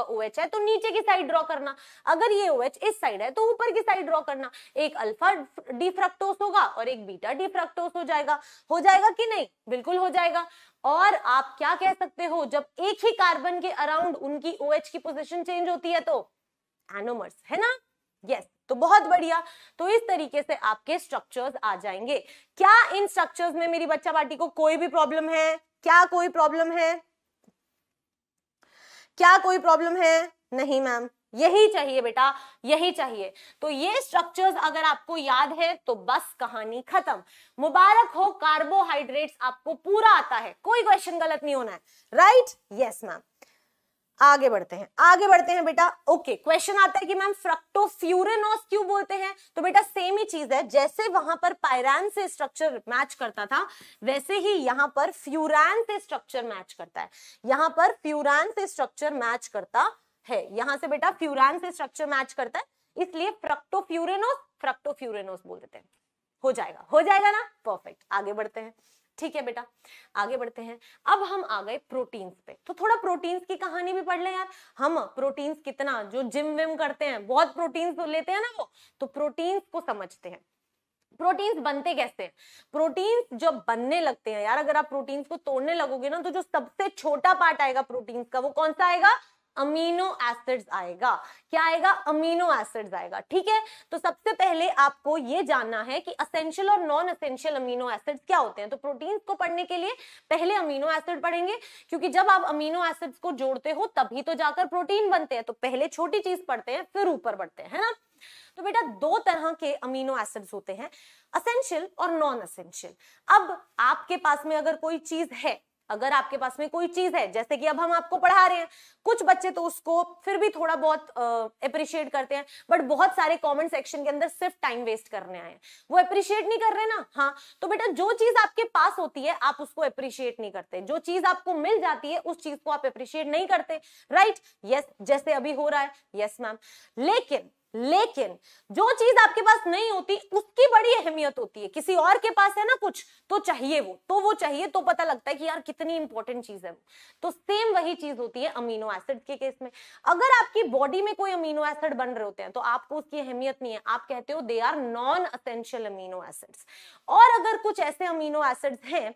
OH है तो नीचे की साइड ड्रॉ करना, अगर ये OH इस साइड है तो ऊपर की साइड ड्रॉ करना। एक अल्फा डी फ्रक्टोज होगा और एक बीटा डी फ्रक्टोज हो जाएगा कि नहीं, बिल्कुल हो जाएगा। और आप क्या कह सकते हो, जब एक ही कार्बन के अराउंड उनकी OH की पोजीशन चेंज होती है तो एनोमर्स, है ना, यस। तो बहुत बढ़िया, तो इस तरीके से आपके स्ट्रक्चर्स आ जाएंगे। क्या इन स्ट्रक्चर्स में मेरी बच्चा पार्टी को कोई भी प्रॉब्लम है, क्या कोई प्रॉब्लम है, क्या कोई प्रॉब्लम है? नहीं मैम, यही चाहिए बेटा, यही चाहिए। तो ये स्ट्रक्चर्स अगर आपको याद है तो बस कहानी खत्म। मुबारक हो, कार्बोहाइड्रेट्स आपको पूरा आता है, कोई क्वेश्चन गलत नहीं होना है, राइट? Yes ma'am. आगे बढ़ते हैं बेटा। ओके, क्वेश्चन आता है कि मैम फ्रक्टोफ्यूरेनोस क्यों बोलते हैं? तो बेटा सेम ही चीज है, जैसे वहां पर पायरान से स्ट्रक्चर मैच करता था वैसे ही यहाँ पर फ्यूरान से स्ट्रक्चर मैच करता है। यहाँ पर फ्यूरान से स्ट्रक्चर मैच करता है, यहां से बेटा फ्यूरान से स्ट्रक्चर मैच करता है, इसलिए फ्रक्टोफ्यूरेनोस बोल देते हैं। हो जाएगा ना, परफेक्ट। आगे बढ़ते हैं, ठीक है बेटा, आगे बढ़ते हैं। अब हम आ गए प्रोटीन्स पे, तो थोड़ा प्रोटीन्स की कहानी भी पढ़ लें यार। हम प्रोटीन्स कितना, जो जिम विम करते हैं बहुत प्रोटीन्स तो लेते हैं ना वो, तो प्रोटीन्स को समझते हैं। प्रोटीन्स बनते कैसे हैं? प्रोटीन्स जब बनने लगते हैं यार, अगर आप प्रोटीन्स को तोड़ने लगोगे ना, तो जो सबसे छोटा पार्ट आएगा प्रोटीन्स का, वो कौन सा आएगा? अमीनो एसिड्स आएगा। क्या आएगा? अमीनो एसिड्स आएगा, ठीक है। तो सबसे पहले आपको ये जानना है कि असेंशियल और नॉन असेंशियल अमीनो एसिड्स क्या होते हैं। तो प्रोटीन्स को पढ़ने के लिए पहले अमीनो एसिड पढ़ेंगे, क्योंकि जब आप अमीनो एसिड्स को जोड़ते हो तभी तो जाकर प्रोटीन बनते हैं। तो पहले छोटी चीज पढ़ते हैं, फिर ऊपर बढ़ते हैं, है ना। तो बेटा दो तरह के अमीनो एसिड्स होते हैं, असेंशियल और नॉन असेंशियल। अब आपके पास में अगर कोई चीज है, अगर आपके पास में कोई चीज है, जैसे कि अब हम आपको पढ़ा रहे हैं, कुछ बच्चे तो उसको फिर भी थोड़ा बहुत अप्रिशिएट करते हैं, बट बहुत सारे कमेंट सेक्शन के अंदर सिर्फ टाइम वेस्ट करने आए हैं, वो अप्रिशिएट नहीं कर रहे ना। हाँ, तो बेटा जो चीज आपके पास होती है आप उसको अप्रिशिएट नहीं करते, जो चीज आपको मिल जाती है उस चीज को आप अप्रिशिएट नहीं करते, राइट? यस, जैसे अभी हो रहा है। यस मैम, लेकिन जो चीज आपके पास नहीं होती उसकी बड़ी अहमियत होती है। किसी और के पास है ना कुछ, तो चाहिए वो चाहिए, तो पता लगता है कि यार कितनी इंपॉर्टेंट चीज है वो। तो सेम वही चीज होती है अमीनो एसिड के केस में। अगर आपकी बॉडी में कोई अमीनो एसिड बन रहे होते हैं तो आपको उसकी अहमियत नहीं है, आप कहते हो they are non essential amino acids. और अगर कुछ ऐसे अमीनो एसिड्स हैं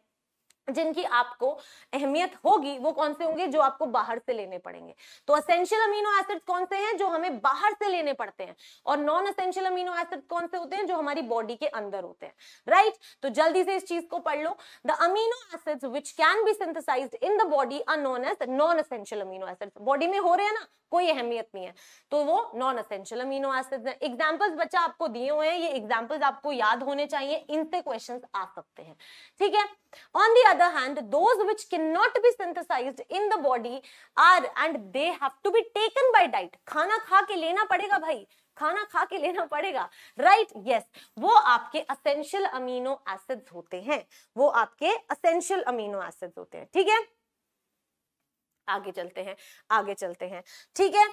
जिनकी आपको अहमियत होगी, वो कौन से होंगे? जो आपको बाहर से लेने पड़ेंगे। तो असेंशियल अमीनो एसिड्स कौन से हैं? जो हमें बाहर से लेने पड़ते हैं। और नॉन असेंशियल अमीनो एसिड्स कौन से होते हैं? जो हमारी बॉडी के अंदर होते हैं, राइट? तो जल्दी से इस चीज को पढ़ लो। The amino acids which can be synthesized in the body are known as non essential amino acids. Body में हो रहे हैं ना, कोई अहमियत नहीं है, तो वो नॉन असेंशियल अमीनो एसिड्स हैं। एग्जांपल्स बच्चा आपको दिए हुए हैं, ये एग्जांपल्स आपको याद होने चाहिए, इनसे क्वेश्चंस आ सकते हैं, ठीक है। On the other hand, those which cannot be synthesized in the body are and they have to be taken by diet. खाना खा के लेना पड़ेगा भाई, खाना खा के लेना पड़ेगा, राइट? यस, वो आपके असेंशियल अमीनो एसिड्स होते हैं, वो आपके असेंशियल अमीनो एसिड्स होते हैं, ठीक है। आगे चलते हैं, ठीक है।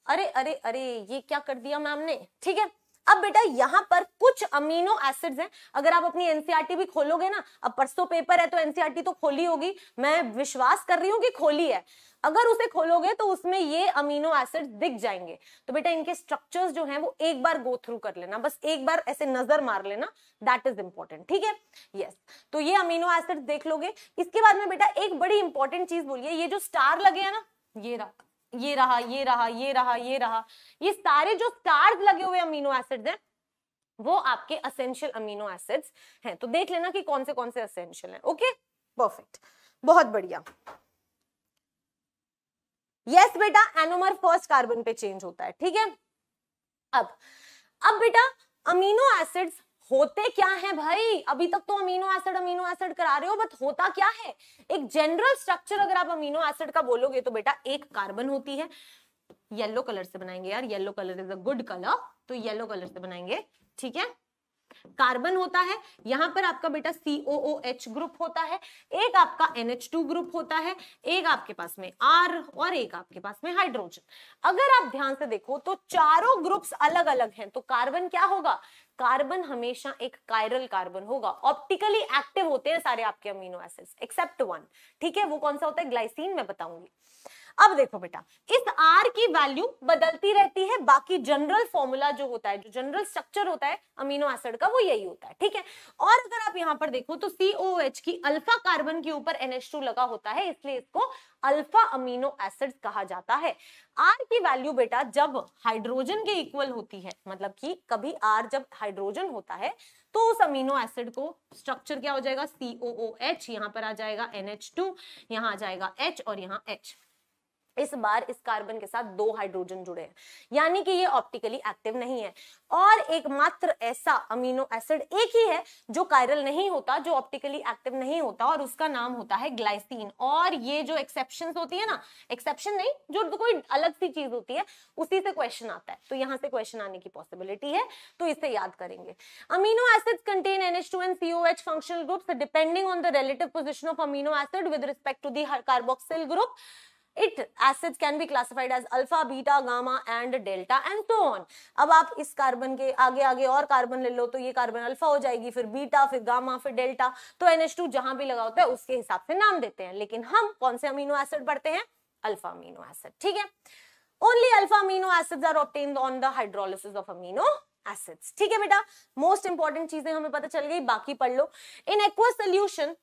अरे ये क्या कर दिया मैम ने, ठीक है। अब बेटा यहाँ पर कुछ अमीनो एसिड्स हैं, अगर आप अपनी एनसीईआरटी भी खोलोगे ना, अब परसों पेपर है तो एनसीईआरटी तो खोली होगी, मैं विश्वास कर रही हूँ कि खोली है। अगर उसे खोलोगे तो उसमें ये अमीनो एसिड्स दिख जाएंगे। तो बेटा इनके स्ट्रक्चर्स जो हैं वो एक बार गो थ्रू कर लेना, बस एक बार ऐसे नजर मार लेना, दैट इज इंपॉर्टेंट, ठीक है। यस, तो ये अमीनो एसिड्स देख लोगे। इसके बाद में बेटा एक बड़ी इंपॉर्टेंट चीज बोलिए, ये जो स्टार लगे हैं ना, ये रहा, ये सारे जो स्टार्स लगे हुए अमीनो एसिड्स हैं वो आपके असेंशियल अमीनो एसिड्स हैं। तो देख लेना कि कौन से असेंशियल हैं। ओके, परफेक्ट, बहुत बढ़िया। यस बेटा, एनोमर फर्स्ट कार्बन पे चेंज होता है, ठीक है। अब बेटा अमीनो एसिड्स होते क्या है भाई? अभी तक तो अमीनो एसिड करा रहे हो, बट होता क्या है? एक जनरल स्ट्रक्चर अगर आप अमीनो एसिड का बोलोगे तो बेटा एक कार्बन होती है, येलो कलर से बनाएंगे यार, yellow colour is a good colour, तो येलो कलर से बनाएंगे, ठीक है। कार्बन होता है, यहां पर आपका बेटा COOH ग्रुप होता है, एक आपका NH2 ग्रुप होता है, एक आपके पास में R और एक आपके पास में हाइड्रोजन। अगर आप ध्यान से देखो तो चारों ग्रुप्स अलग अलग हैं, तो कार्बन क्या होगा? कार्बन हमेशा एक कायरल कार्बन होगा। ऑप्टिकली एक्टिव होते हैं सारे आपके अमीनो एसिड्स एक्सेप्ट वन, ठीक है। वो कौन सा होता है? ग्लाइसिन, मैं बताऊंगी। अब देखो बेटा, इस R की वैल्यू बदलती रहती है, बाकी जनरल फॉर्मूला जो होता है, जो जनरल स्ट्रक्चर होता है अमीनो एसिड का, वो यही होता है, ठीक है। और अगर आप यहां पर देखो तो COOH की अल्फा कार्बन के ऊपर NH2 लगा होता है, इसलिए इसको अल्फा अमीनो एसिड कहा जाता है। R की वैल्यू बेटा जब हाइड्रोजन के इक्वल होती है, मतलब कि कभी R जब हाइड्रोजन होता है तो उस अमीनो एसिड को स्ट्रक्चर क्या हो जाएगा? COOH, यहां पर आ जाएगा NH2, यहां आ जाएगा H और यहां H। इस बार इस कार्बन के साथ 2 हाइड्रोजन जुड़े हैं, यानी कि ये ऑप्टिकली एक्टिव नहीं है। और एकमात्र ऐसा अमीनो एसिड एक ही है जो कायरल नहीं होता, जो ऑप्टिकली एक्टिव नहीं होता, और उसका नाम होता है ग्लाइसिन। और ये जो एक्सेप्शंस होती है ना, एक्सेप्शन नहीं, जो कोई अलग सी चीज होती है, उसी से क्वेश्चन आता है, तो यहां से क्वेश्चन आने की पॉसिबिलिटी है, तो इसे याद करेंगे। Amino acids contain NH2 and COH functional groups depending on the relative position of amino acid with respect to the carboxyl group. Acids can be classified as alpha, beta, gamma and delta and so on. अब आप इस carbon के आगे आगे और carbon ले लो, तो ये कार्बन अल्फा हो जाएगी, फिर बीटा, फिर गामा, फिर डेल्टा। तो NH2 जहां भी लगा होता है उसके हिसाब से नाम देते हैं, लेकिन हम कौन से अमीनो एसिड पढ़ते हैं? अल्फा अमीनो एसिड, ठीक है। Only alpha amino acids are obtained on the hydrolysis of amino acids, ठीक है बेटा। मोस्ट इंपॉर्टेंट चीजें हमें पता चल गई, बाकी पढ़ लो। इन एक्वस सोल्यूशन,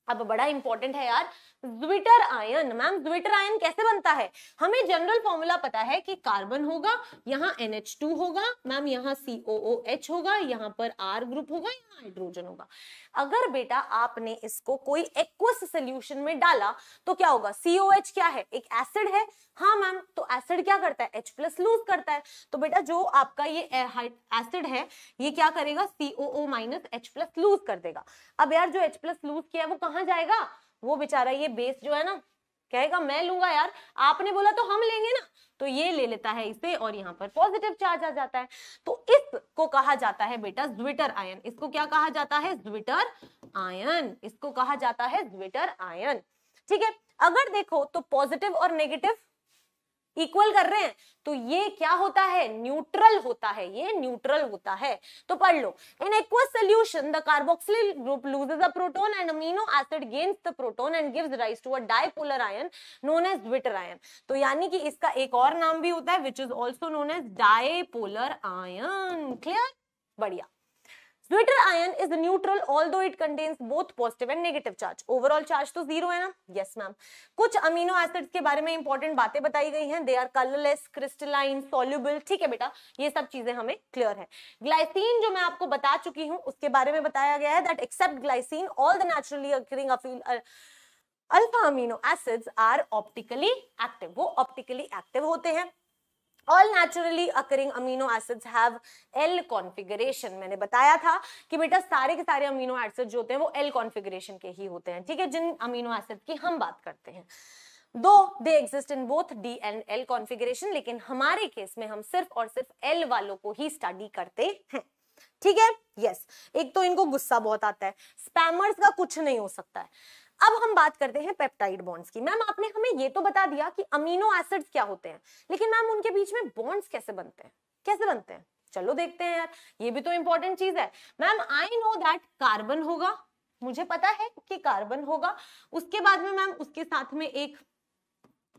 अब बड़ा इंपॉर्टेंट है यार, zwitter ion. Ma'am zwitter ion कैसे बनता है? हमें जनरल फॉर्मूला पता है कि कार्बन होगा, यहाँ NH2 होगा, मैम यहाँ COOH होगा, यहाँ पर R ग्रुप होगा, यहाँ हाइड्रोजन होगा। अगर बेटा आपने इसको कोई एक्वस सॉल्यूशन में डाला तो क्या होगा? COH क्या है? एक एसिड है। हाँ मैम, तो एसिड क्या करता है? H+ लूज करता है। तो बेटा जो आपका ये एसिड है, ये क्या करेगा? COO- H+ लूज कर देगा। अब यार जो H+ लूज किया है वो कहाँ जाएगा? वो बेचारा ये बेस जो है ना, कहेगा मैं लूंगा यार, आपने बोला तो हम लेंगे ना, तो ये ले लेता है इसे, और यहाँ पर पॉजिटिव चार्ज आ जाता है। तो इसको कहा जाता है बेटा ज्विटर आयन। इसको क्या कहा जाता है? Zwitter ion. इसको कहा जाता है ज्विटर आयन, ठीक है। अगर देखो तो पॉजिटिव और नेगेटिव इक्वल कर रहे हैं, तो ये क्या होता है? न्यूट्रल होता है, ये न्यूट्रल होता है। तो पढ़ लो, in aqueous solution the carboxyl group loses a proton and amino acid gains the proton and gives rise to a dipolar ion known as zwitter ion. तो यानी कि इसका एक और नाम भी होता है which is also known as dipolar ion. Clear? बढ़िया। Zwitter ion is neutral although it contains both positive and negative charge. Overall charge तो 0 है ना? Yes ma'am. कुछ अमीनो एसिड्स के बारे में इंपॉर्टेंट बातें बताई गई हैं। They are colorless, crystalline, soluble. ठीक है बेटा, ये सब चीजें हमें क्लियर है। ग्लाइसिन जो मैं आपको बता चुकी हूँ, उसके बारे में बताया गया है that except glycine, all the naturally occurring alpha amino acids are optically active. वो optically active होते हैं। All naturally occurring amino acids have L configuration. मैंने बताया था कि बेटा सारे के सारे अमीनो एसिड जो होते हैं वो L configuration के ही होते हैं, ठीक है, जिन अमीनो एसिड की हम बात करते हैं। दो they exist in both D and L configuration, लेकिन हमारे केस में हम सिर्फ और सिर्फ L वालों को ही स्टडी करते हैं, ठीक है। यस, एक तो इनको गुस्सा बहुत आता है, स्पैमर्स का कुछ नहीं हो सकता है। अब हम बात करते हैं पेप्टाइड बॉन्ड्स की। मैम आपने हमें ये तो बता दिया कि अमीनो एसिड्स क्या होते हैं, लेकिन मैम उनके बीच में बॉन्ड्स कैसे बनते हैं? कैसे बनते हैं? चलो देखते हैं यार, ये भी तो इंपॉर्टेंट चीज है। Ma'am I know that carbon होगा, मुझे पता है कि कार्बन होगा, उसके बाद में मैम उसके साथ में एक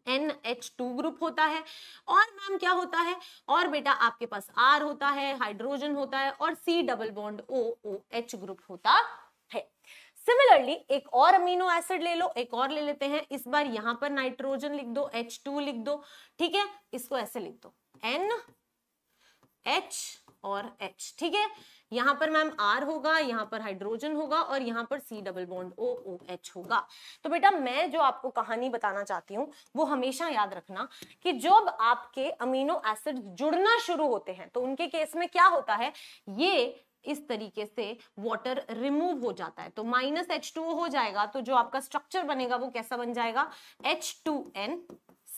NH2 ग्रुप होता है, और मैम क्या होता है, और बेटा आपके पास R होता है, हाइड्रोजन होता है, और C double bond OH group होता है। सिमिलरली एक और अमीनो एसिड ले लो, एक और ले लेते हैं, इस बार यहां पर नाइट्रोजन लिख दो, H2 लिख दो, ठीक है, इसको ऐसे लिख दो NH और H, ठीक है। यहां पर मैम R होगा, यहां पर हाइड्रोजन होगा, और यहां पर C डबल बॉन्ड OH होगा। तो बेटा मैं जो आपको कहानी बताना चाहती हूँ वो हमेशा याद रखना कि जब आपके अमीनो एसिड जुड़ना शुरू होते हैं तो उनके केस में क्या होता है, ये इस तरीके से वाटर रिमूव हो जाता है, तो -H2O हो जाएगा। तो जो आपका स्ट्रक्चर बनेगा वो कैसा बन जाएगा? H2N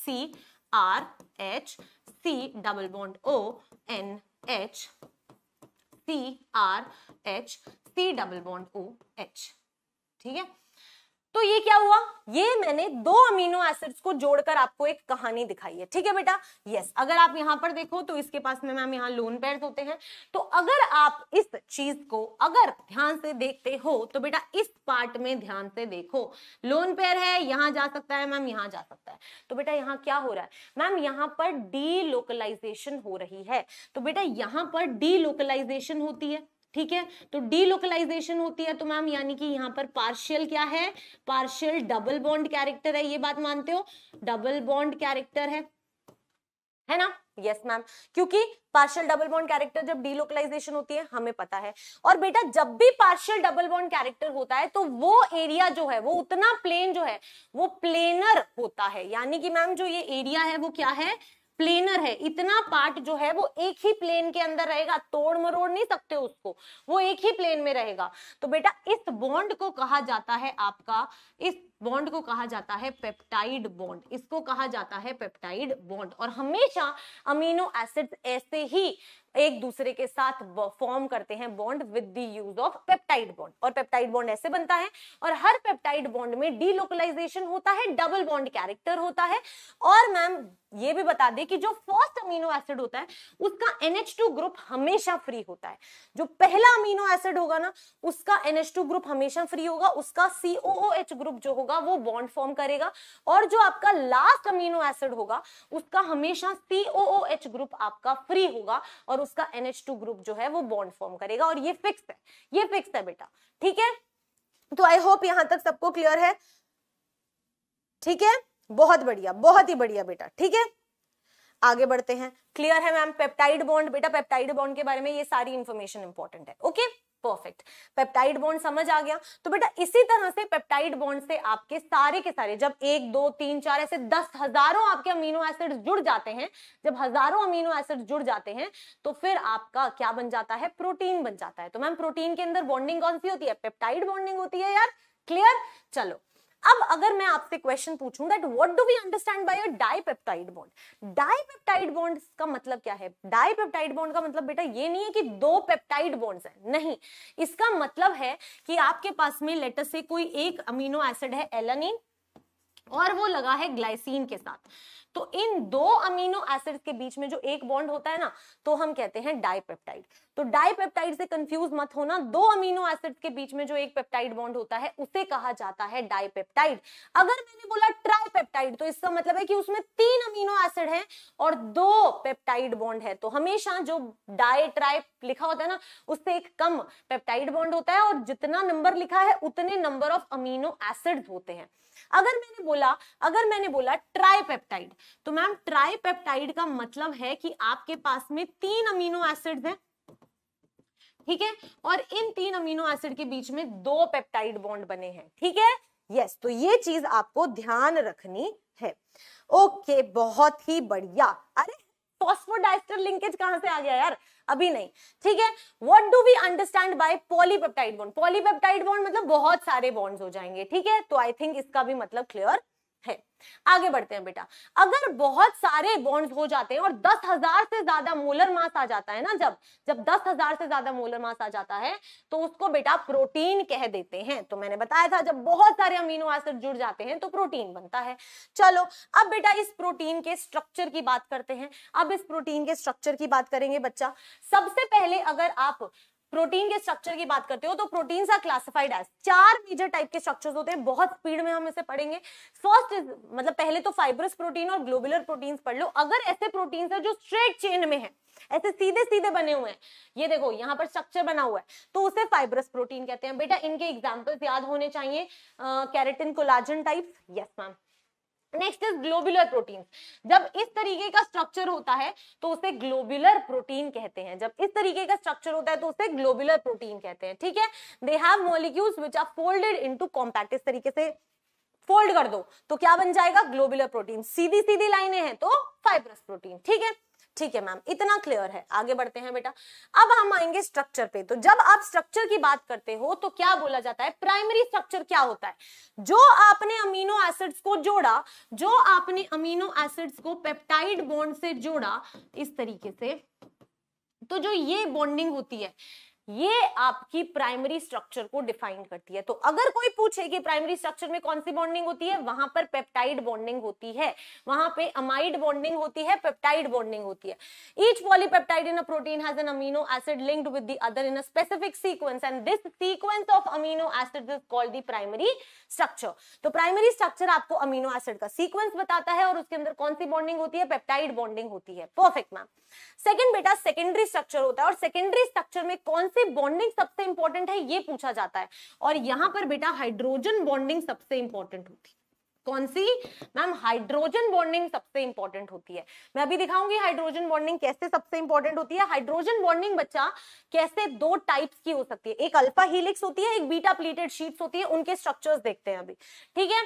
CRH C double bond ONH CRH C double bond OH, ठीक है। तो ये क्या हुआ, ये मैंने दो अमीनो एसिड्स को जोड़कर आपको एक कहानी दिखाई है, ठीक है बेटा। यस, अगर आप यहां पर देखो तो इसके पास में मैम यहाँ लोन पेयर्स होते हैं। तो अगर आप इस चीज को अगर ध्यान से देखते हो तो बेटा इस पार्ट में ध्यान से देखो, लोन पेयर है, यहां जा सकता है मैम, यहां जा सकता है। तो बेटा यहाँ क्या हो रहा है मैम, यहाँ पर डीलोकलाइजेशन हो रही है। तो बेटा यहाँ पर डीलोकलाइजेशन होती है, ठीक है, तो डीलोकलाइजेशन होती है, तो मैम यानी कि यहाँ पर पार्शियल क्या है, पार्शियल डबल बॉन्ड कैरेक्टर है, ये बात मानते हो, डबल बॉन्ड कैरेक्टर है, है ना? यस मैम, क्योंकि पार्शियल डबल बॉन्ड कैरेक्टर जब डीलोकलाइजेशन होती है हमें पता है। और बेटा जब भी पार्शियल डबल बॉन्ड कैरेक्टर होता है तो वो एरिया जो है वो उतना प्लेन जो है वो प्लेनर होता है, यानी कि मैम जो ये एरिया है वो क्या है, प्लेनर है। इतना पार्ट जो है वो एक ही प्लेन के अंदर रहेगा, तोड़ मरोड़ नहीं सकते उसको, वो एक ही प्लेन में रहेगा। तो बेटा इस बॉन्ड को कहा जाता है आपका, इस बॉन्ड को कहा जाता है पेप्टाइड बॉन्ड, इसको कहा जाता है पेप्टाइड बॉन्ड। और हमेशा अमीनो एसिड्स ऐसे ही एक दूसरे के साथ फॉर्म करते हैं bond with the use of peptide bond, और पेप्टाइड बॉन्ड ऐसे बनता है। और हर पेप्टाइड बॉन्ड में डीलोकलाइजेशन होता है, डबल बॉन्ड कैरेक्टर होता है। और मैम ये भी बता दें कि जो फर्स्ट अमीनो एसिड होता है उसका NH2 ग्रुप हमेशा फ्री होता है। जो पहला अमीनो एसिड होगा ना उसका NH2 ग्रुप हमेशा फ्री होगा, उसका COOH ग्रुप जो होगा वो बॉन्ड फॉर्म करेगा। और जो आपका लास्ट अमीनो एसिड होगा उसका हमेशा COOH ग्रुप आपका फ्री होगा और उसका NH2 ग्रुप जो है वो बॉन्ड फॉर्म करेगा। और ये फिक्स है, ये फिक्स है बेटा, ठीक है? तो आई होप यहां तक सबको क्लियर है, ठीक है? बहुत बढ़िया, बहुत ही बढ़िया बेटा, ठीक है? आगे बढ़ते हैं। क्लियर है मैम? पेप्टाइड बॉन्ड, बेटा पेप्टाइड बॉन्ड के बारे में ये सारी इंफॉर्मेशन इंपॉर्टेंट है। ओके परफेक्ट, पेप्टाइड बॉन्ड समझ आ गया। तो बेटा इसी तरह से पेप्टाइड बॉन्ड से आपके सारे के सारे, जब 1 2 3 4 ऐसे 10 हजारों आपके अमीनो एसिड्स जुड़ जाते हैं, जब हजारों अमीनो एसिड्स जुड़ जाते हैं तो फिर आपका क्या बन जाता है, प्रोटीन बन जाता है। तो मैम प्रोटीन के अंदर बॉन्डिंग कौन सी होती है, पेप्टाइड बॉन्डिंग होती है यार। क्लियर? चलो अब अगर मैं आपसे क्वेश्चन पूछूं that what do we understand by a dipeptide bond, dipeptide bond का मतलब क्या है? डाइपेप्टाइड बॉन्ड का मतलब बेटा ये नहीं है कि 2 पेप्टाइड बॉन्ड्स हैं, नहीं, इसका मतलब है कि आपके पास में लेटर से कोई एक अमीनो एसिड है एलानिन और वो लगा है ग्लाइसिन के साथ, तो इन 2 अमीनो एसिड्स के बीच में जो एक बॉन्ड होता है ना तो हम कहते हैं डाइपेप्टाइड। तो डाइपेप्टाइड से कंफ्यूज मत होना, 2 अमीनो एसिड्स के बीच में जो एक पेप्टाइड बॉन्ड होता है उसे कहा जाता है डाइपेप्टाइड। अगर मैंने बोला ट्राइपेप्टाइड तो इसका मतलब है कि उसमें 3 अमीनो एसिड हैं और 2 पेप्टाइड बॉन्ड है। तो हमेशा जो डाई ट्राई लिखा होता है ना उससे एक कम पेप्टाइड बॉन्ड होता है और जितना नंबर लिखा है उतने नंबर ऑफ अमीनो एसिड्स होते हैं। अगर मैंने बोला ट्राइपेप्टाइड तो मैम ट्राइपेप्टाइड का मतलब है कि आपके पास में 3 अमीनो एसिड्स हैं, ठीक है, और इन 3 अमीनो एसिड के बीच में 2 पेप्टाइड बॉन्ड बने हैं, ठीक है? यस, तो ये चीज आपको ध्यान रखनी है। ओके बहुत ही बढ़िया। अरे फॉस्फोडाइस्टर लिंकेज कहां से आ गया यार, अभी नहीं, ठीक है? What do we understand by polypeptide bond, polypeptide bond मतलब बहुत सारे बॉन्ड्स हो जाएंगे, ठीक है? तो आई थिंक इसका भी मतलब क्लियर है। आगे बढ़ते हैं बेटा। अगर बहुत सारे बॉन्ड्स हो जाते हैं और 10,000 से ज्यादा मोलर मास आ जाता है ना, जब 10,000 से ज्यादा मोलर मास आ जाता है तो उसको बेटा प्रोटीन कह देते हैं। तो मैंने बताया था जब बहुत सारे अमीनो एसिड जुड़ जाते हैं तो प्रोटीन बनता है। चलो अब बेटा इस प्रोटीन के स्ट्रक्चर की बात करते हैं। अब इस प्रोटीन के स्ट्रक्चर की बात करेंगे बच्चा। सबसे पहले अगर आप प्रोटीन के स्ट्रक्चर की बात करते हो तो proteins are classified as 4 major type के स्ट्रक्चर्स होते हैं, बहुत स्पीड में हम इसे पढ़ेंगे। फर्स्ट इज मतलब पहले तो फाइब्रस प्रोटीन और ग्लोबुलर प्रोटीन्स पढ़ लो। अगर ऐसे प्रोटीन्स है जो स्ट्रेट चेन में है, ऐसे सीधे सीधे बने हुए हैं, ये देखो यहाँ पर स्ट्रक्चर बना हुआ है, तो उसे फाइब्रस प्रोटीन कहते हैं। बेटा इनके एग्जाम्पल्स याद होने चाहिए, keratin collagen type. Yes ma'am. Next is globular proteins. जब इस तरीके का स्ट्रक्चर होता है तो उसे ग्लोबुलर प्रोटीन कहते हैं, जब इस तरीके का स्ट्रक्चर होता है तो उसे ग्लोबुलर प्रोटीन कहते हैं, ठीक है? They have molecules which are folded into compact, इस तरीके से फोल्ड कर दो तो क्या बन जाएगा, ग्लोबुलर प्रोटीन। सीधी सीधी लाइनें हैं तो फाइब्रस प्रोटीन, ठीक है? ठीक है मैम, इतना क्लियर है। आगे बढ़ते हैं बेटा। अब हम आएंगे स्ट्रक्चर पे। तो जब आप स्ट्रक्चर की बात करते हो तो क्या बोला जाता है, प्राइमरी स्ट्रक्चर क्या होता है? जो आपने अमीनो एसिड्स को जोड़ा, जो आपने अमीनो एसिड्स को पेप्टाइड बॉन्ड से जोड़ा इस तरीके से, तो जो ये बॉन्डिंग होती है ये आपकी प्राइमरी स्ट्रक्चर को डिफाइन करती है। तो अगर कोई पूछे कि प्राइमरी स्ट्रक्चर में कौन सी बॉन्डिंग होती है, वहां पर पेप्टाइड बॉन्डिंग होती है, वहां पे अमाइड बॉन्डिंग होती है, पेप्टाइड बॉन्डिंग होती है। Each polypeptide in a protein has an amino acid linked with the other in a specific sequence and this sequence of amino acids is called the primary structure. तो primary structure आपको amino acid का sequence बताता है और उसके अंदर कौन सी bonding होती है, पेप्टाइड बॉन्डिंग होती है। Perfect ma'am. सेकंड बेटा सेकेंडरी स्ट्रक्चर होता है और सेकेंडरी स्ट्रक्चर में कौन सी बॉन्डिंग सबसे इंपॉर्टेंट है ये पूछा जाता है, और यहां पर बेटा हाइड्रोजन बॉन्डिंग सबसे इंपॉर्टेंट होती है। कौन सी मैम? हाइड्रोजन बॉन्डिंग सबसे इंपॉर्टेंट होती है। मैं अभी दिखाऊंगी हाइड्रोजन बॉन्डिंग कैसे सबसे इंपॉर्टेंट होती है। हाइड्रोजन बॉन्डिंग बच्चा कैसे दो टाइप्स की हो सकती है, एक अल्फा हेलिक्स होती है, एक बीटा प्लीटेड शीट्स होती है। उनके स्ट्रक्चर्स देखते हैं अभी, ठीक है।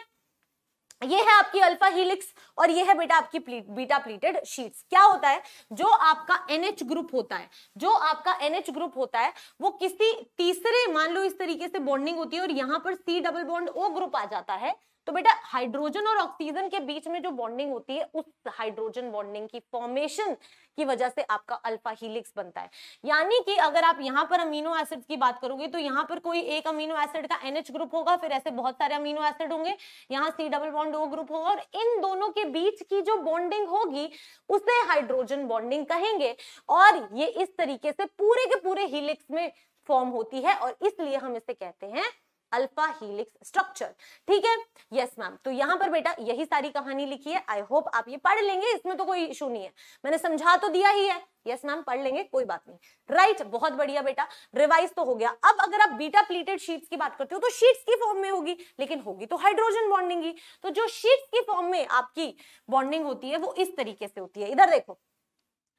ये है आपकी अल्फा हेलिक्स और ये है बेटा आपकी बीटा प्लीटेड शीट्स। क्या होता है, जो आपका NH ग्रुप होता है, जो आपका NH ग्रुप होता है वो किसी तीसरे, मान लो इस तरीके से बॉन्डिंग होती है और यहां पर C double bond O group आ जाता है, तो बेटा हाइड्रोजन और ऑक्सीजन के बीच में जो बॉन्डिंग होती है उस हाइड्रोजन बॉन्डिंग की फॉर्मेशन की वजह से आपका अल्फा हेलिक्स बनता है। यानी कि अगर आप यहां पर अमीनो एसिड्स की बात करोगे तो यहां पर कोई एक अमीनो एसिड का NH ग्रुप होगा, फिर ऐसे बहुत सारे अमीनो एसिड होंगे, यहाँ C double bond O group होगा और इन दोनों के बीच की जो बॉन्डिंग होगी उसे हाइड्रोजन बॉन्डिंग कहेंगे। और ये इस तरीके से पूरे के पूरे हेलिक्स में फॉर्म होती है और इसलिए हम इसे कहते हैं अल्फा हेलिक्स स्ट्रक्चर, ठीक है। यस मैम, तो यहां पर बेटा यही सारी कहानी लिखी है। आई होप आप ये पढ़ लेंगे, इसमें तो कोई इशू नहीं है, मैंने समझा तो दिया ही है। यस मैम, पढ़ लेंगे, कोई बात नहीं, राइट, बहुत बढ़िया बेटा, रिवाइज तो हो गया। अब अगर आप बीटा प्लीटेड शीट्स की बात करते हो तो शीट्स की फॉर्म में होगी, लेकिन होगी तो हाइड्रोजन बॉन्डिंग ही। तो जो शीट्स की फॉर्म में आपकी बॉन्डिंग होती है वो इस तरीके से होती है। इधर देखो,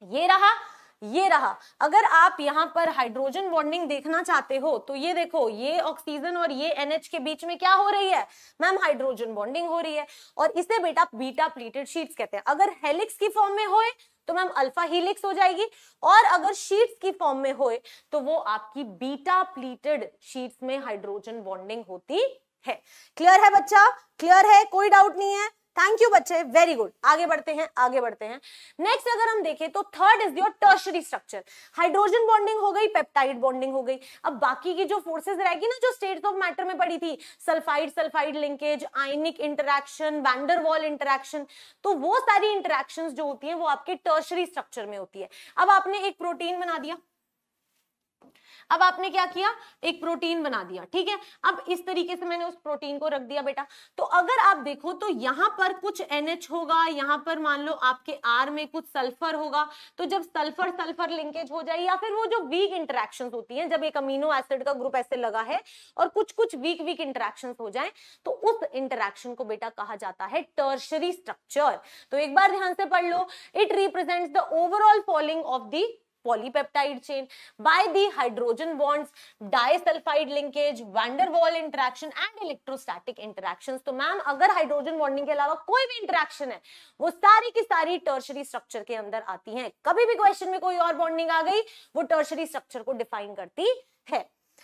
ये रहा, ये रहा। अगर आप यहां पर हाइड्रोजन बॉन्डिंग देखना चाहते हो तो ये देखो, ये ऑक्सीजन और ये NH के बीच में क्या हो रही है मैम? हाइड्रोजन बॉन्डिंग हो रही है और इसे बेटा बीटा प्लीटेड शीट्स कहते हैं। अगर हेलिक्स की फॉर्म में होए तो मैम अल्फा हेलिक्स हो जाएगी और अगर शीट्स की फॉर्म में होए तो वो आपकी बीटा प्लीटेड शीट्स में हाइड्रोजन बॉन्डिंग होती है। क्लियर है बच्चा? क्लियर है, कोई डाउट नहीं है? थैंक यू बच्चे, वेरी गुड। आगे बढ़ते हैं, आगे बढ़ते हैं। नेक्स्ट अगर हम देखें तो third is your tertiary structure. Hydrogen bonding हो गई, पेप्टाइड बॉन्डिंग हो गई। अब बाकी की जो फोर्सेस रहेगी ना, जो स्टेट्स ऑफ मैटर में पड़ी थी, सल्फाइड सल्फाइड लिंकेज, आयनिक इंटरैक्शन, वैंडर वॉल इंटरैक्शन, तो वो सारी इंटरैक्शंस जो होती हैं वो आपके टर्शरी स्ट्रक्चर में होती है। अब आपने एक प्रोटीन बना दिया, अब आपने क्या किया, एक प्रोटीन बना दिया, ठीक है। अब इस तरीके से मैंने उस प्रोटीन को रख दिया बेटा। तो अगर आप देखो तो यहां पर कुछ NH होगा, यहां पर मान लो आपके R में कुछ सल्फर होगा। तो जब सल्फर सल्फर लिंकेज हो जाए या फिर वो जो वीक इंटरैक्शंस होती हैं, जब एक अमीनो एसिड का ग्रुप ऐसे लगा है और कुछ कुछ वीक वीक इंटरैक्शंस हो जाए तो उस इंटरैक्शन को बेटा कहा जाता है टर्शरी स्ट्रक्चर। तो एक बार ध्यान से पढ़ लो, it represents the overall folding of the polypeptide chain by the hydrogen bonds, disulfide linkage, van der Waal interaction and electrostatic interactions। तो मैम अगर हाइड्रोजन बॉन्डिंग के अलावा कोई भी इंटरेक्शन है वो सारी की सारी टर्शरी स्ट्रक्चर के अंदर आती हैं। कभी भी क्वेश्चन में कोई और बॉन्डिंग आ गई वो टर्शरी स्ट्रक्चर को डिफाइन करती है।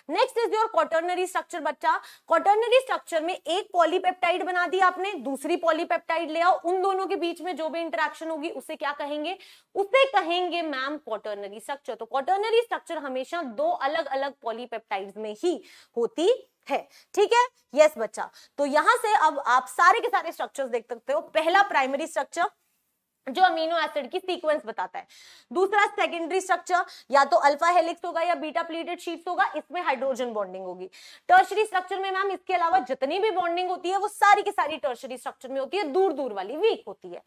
Next is your quaternary structure बच्चा। क्वाटर्नरी स्ट्रक्चर में एक पॉलीपेप्टाइड बना दी आपने, दूसरी पॉलीपेप्टाइड ले आओ, उन दोनों के बीच में जो भी इंटरेक्शन होगी उसे क्या कहेंगे? उसे कहेंगे मैम क्वाटर्नरी स्ट्रक्चर। तो क्वाटर्नरी स्ट्रक्चर हमेशा दो अलग अलग पॉलीपेप्टाइड्स में ही होती है, ठीक है। यस बच्चा, तो यहां से अब आप सारे के सारे स्ट्रक्चर्स देख सकते हो। पहला प्राइमरी स्ट्रक्चर जो अमीनो एसिड की सीक्वेंस बताता है, दूसरा सेकेंडरी स्ट्रक्चर या तो अल्फा हेलिक्स होगा या बीटा प्लीटेड शीट्स होगा, इसमें हाइड्रोजन बॉन्डिंग होगी। टर्शरी स्ट्रक्चर में मैम इसके अलावा जितनी भी बॉन्डिंग होती है वो सारी की सारी टर्शरी स्ट्रक्चर में होती है, दूर दूर वाली वीक होती है।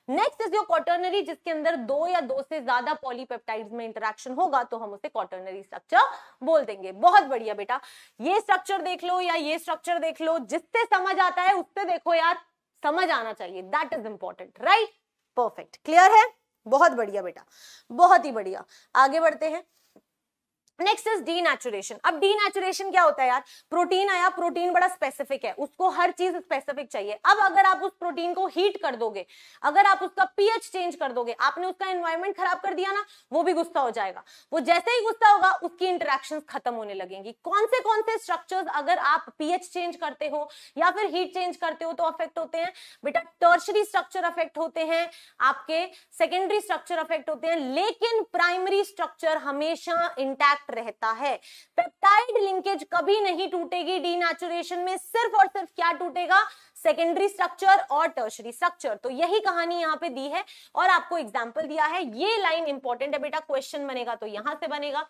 नेक्स्ट इज योर क्वाटर्नरी, जिसके अंदर दो या दो से ज्यादा पॉलीपेप्टाइड्स में इंटरेक्शन होगा तो हम उसे क्वाटर्नरी स्ट्रक्चर बोल देंगे। बहुत बढ़िया बेटा, ये स्ट्रक्चर देख लो या ये स्ट्रक्चर देख लो, जिससे समझ आता है उससे देखो यार, समझ आना चाहिए, that is important, right. Perfect, clear है, बहुत बढ़िया बेटा, बहुत ही बढ़िया। आगे बढ़ते हैं। Next is denaturation. अब डीनेचुरेशन क्या होता है यार? प्रोटीन आया, प्रोटीन बड़ा स्पेसिफिक है, उसको हर चीज स्पेसिफिक चाहिए। अब अगर आप उस प्रोटीन को हीट कर दोगे, अगर आप उसका पीएच चेंज कर दोगे, आपने उसका एनवायरनमेंट खराब कर दिया ना, वो भी गुस्सा हो जाएगा। वो जैसे ही गुस्सा होगा उसकी इंटरेक्शंस खत्म होने लगेंगी। कौन से स्ट्रक्चर्स अगर आप पीएच चेंज करते हो या फिर हीट चेंज करते हो तो अफेक्ट होते हैं बेटा? टर्शरी स्ट्रक्चर अफेक्ट होते हैं, आपके सेकेंडरी स्ट्रक्चर अफेक्ट होते हैं, लेकिन प्राइमरी स्ट्रक्चर हमेशा इंटैक्ट रहता है। पेप्टाइड लिंकेज कभी नहीं टूटेगी डीनेचुरेशन में, सिर्फ और सिर्फ क्या टूटेगा? सेकेंडरी स्ट्रक्चर और टर्शरी स्ट्रक्चर। तो यही कहानी यहां पे दी है और आपको एग्जांपल दिया है। ये लाइन इंपॉर्टेंट है बेटा, क्वेश्चन बनेगा तो यहां से बनेगा।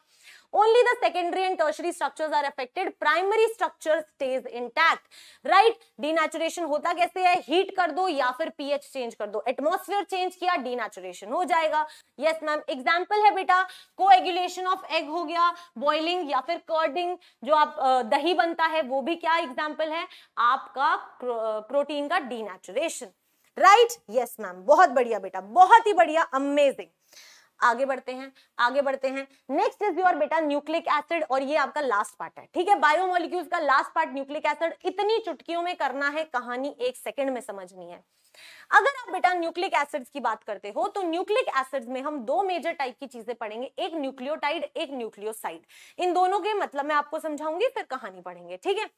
Only the secondary and tertiary structures are affected, primary structure stage intact, right. Denaturation होता कैसे है, हीट कर दो या फिर पीएच चेंज कर दो, एटमॉस्फेयर चेंज किया, डीनेचुरेशन हो जाएगा। यस मैम, एग्जाम्पल है बेटा कोएगुलेशन ऑफ एग हो गया, बॉइलिंग या फिर कर्डिंग, जो आप दही बनता है वो भी क्या एग्जाम्पल है आपका प्रोटीन का डीनेचुरेशन, राइट। यस मैम, बहुत बढ़िया बेटा, बहुत ही बढ़िया, अमेजिंग। आगे बढ़ते हैं, आगे बढ़ते हैं। नेक्स्ट इज योर बेटा न्यूक्लिक एसिड, और ये आपका लास्ट पार्ट है, ठीक है। बायोमोलिक्यूल्स का लास्ट पार्ट न्यूक्लिक एसिड, इतनी चुटकियों में करना है, कहानी 1 सेकंड में समझनी है। अगर आप बेटा न्यूक्लिक एसिड्स की बात करते हो तो न्यूक्लिक एसिड्स में हम 2 मेजर टाइप की चीजें पढ़ेंगे, एक न्यूक्लियोटाइड, एक न्यूक्लियोसाइड। इन दोनों के मतलब मैं आपको समझाऊंगी, फिर कहानी पढ़ेंगे, ठीक है।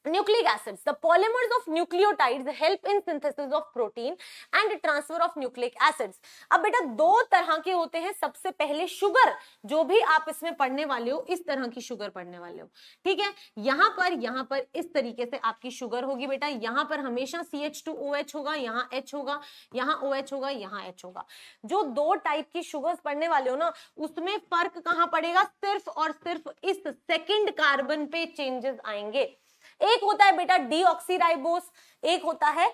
Nucleic acids, the polymers of nucleotides help in synthesis of protein and transfer of nucleic acids। अब बेटा 2 तरह के होते हैं, सबसे पहले शुगर, जो भी आप इसमें पढ़ने वाले हो इस तरह की शुगर पढ़ने वाले हो, ठीक है। यहाँ पर इस तरीके से आपकी शुगर होगी बेटा, यहाँ पर हमेशा CH2OH होगा, यहाँ H होगा, यहाँ OH होगा, यहाँ H होगा। जो 2 टाइप की शुगर्स पढ़ने वाले हो ना, उसमें फर्क कहाँ पड़ेगा, सिर्फ और सिर्फ इस सेकंड कार्बन पे चेंजेस आएंगे। एक होता है बेटा डीऑक्सीराइबोस, एक होता है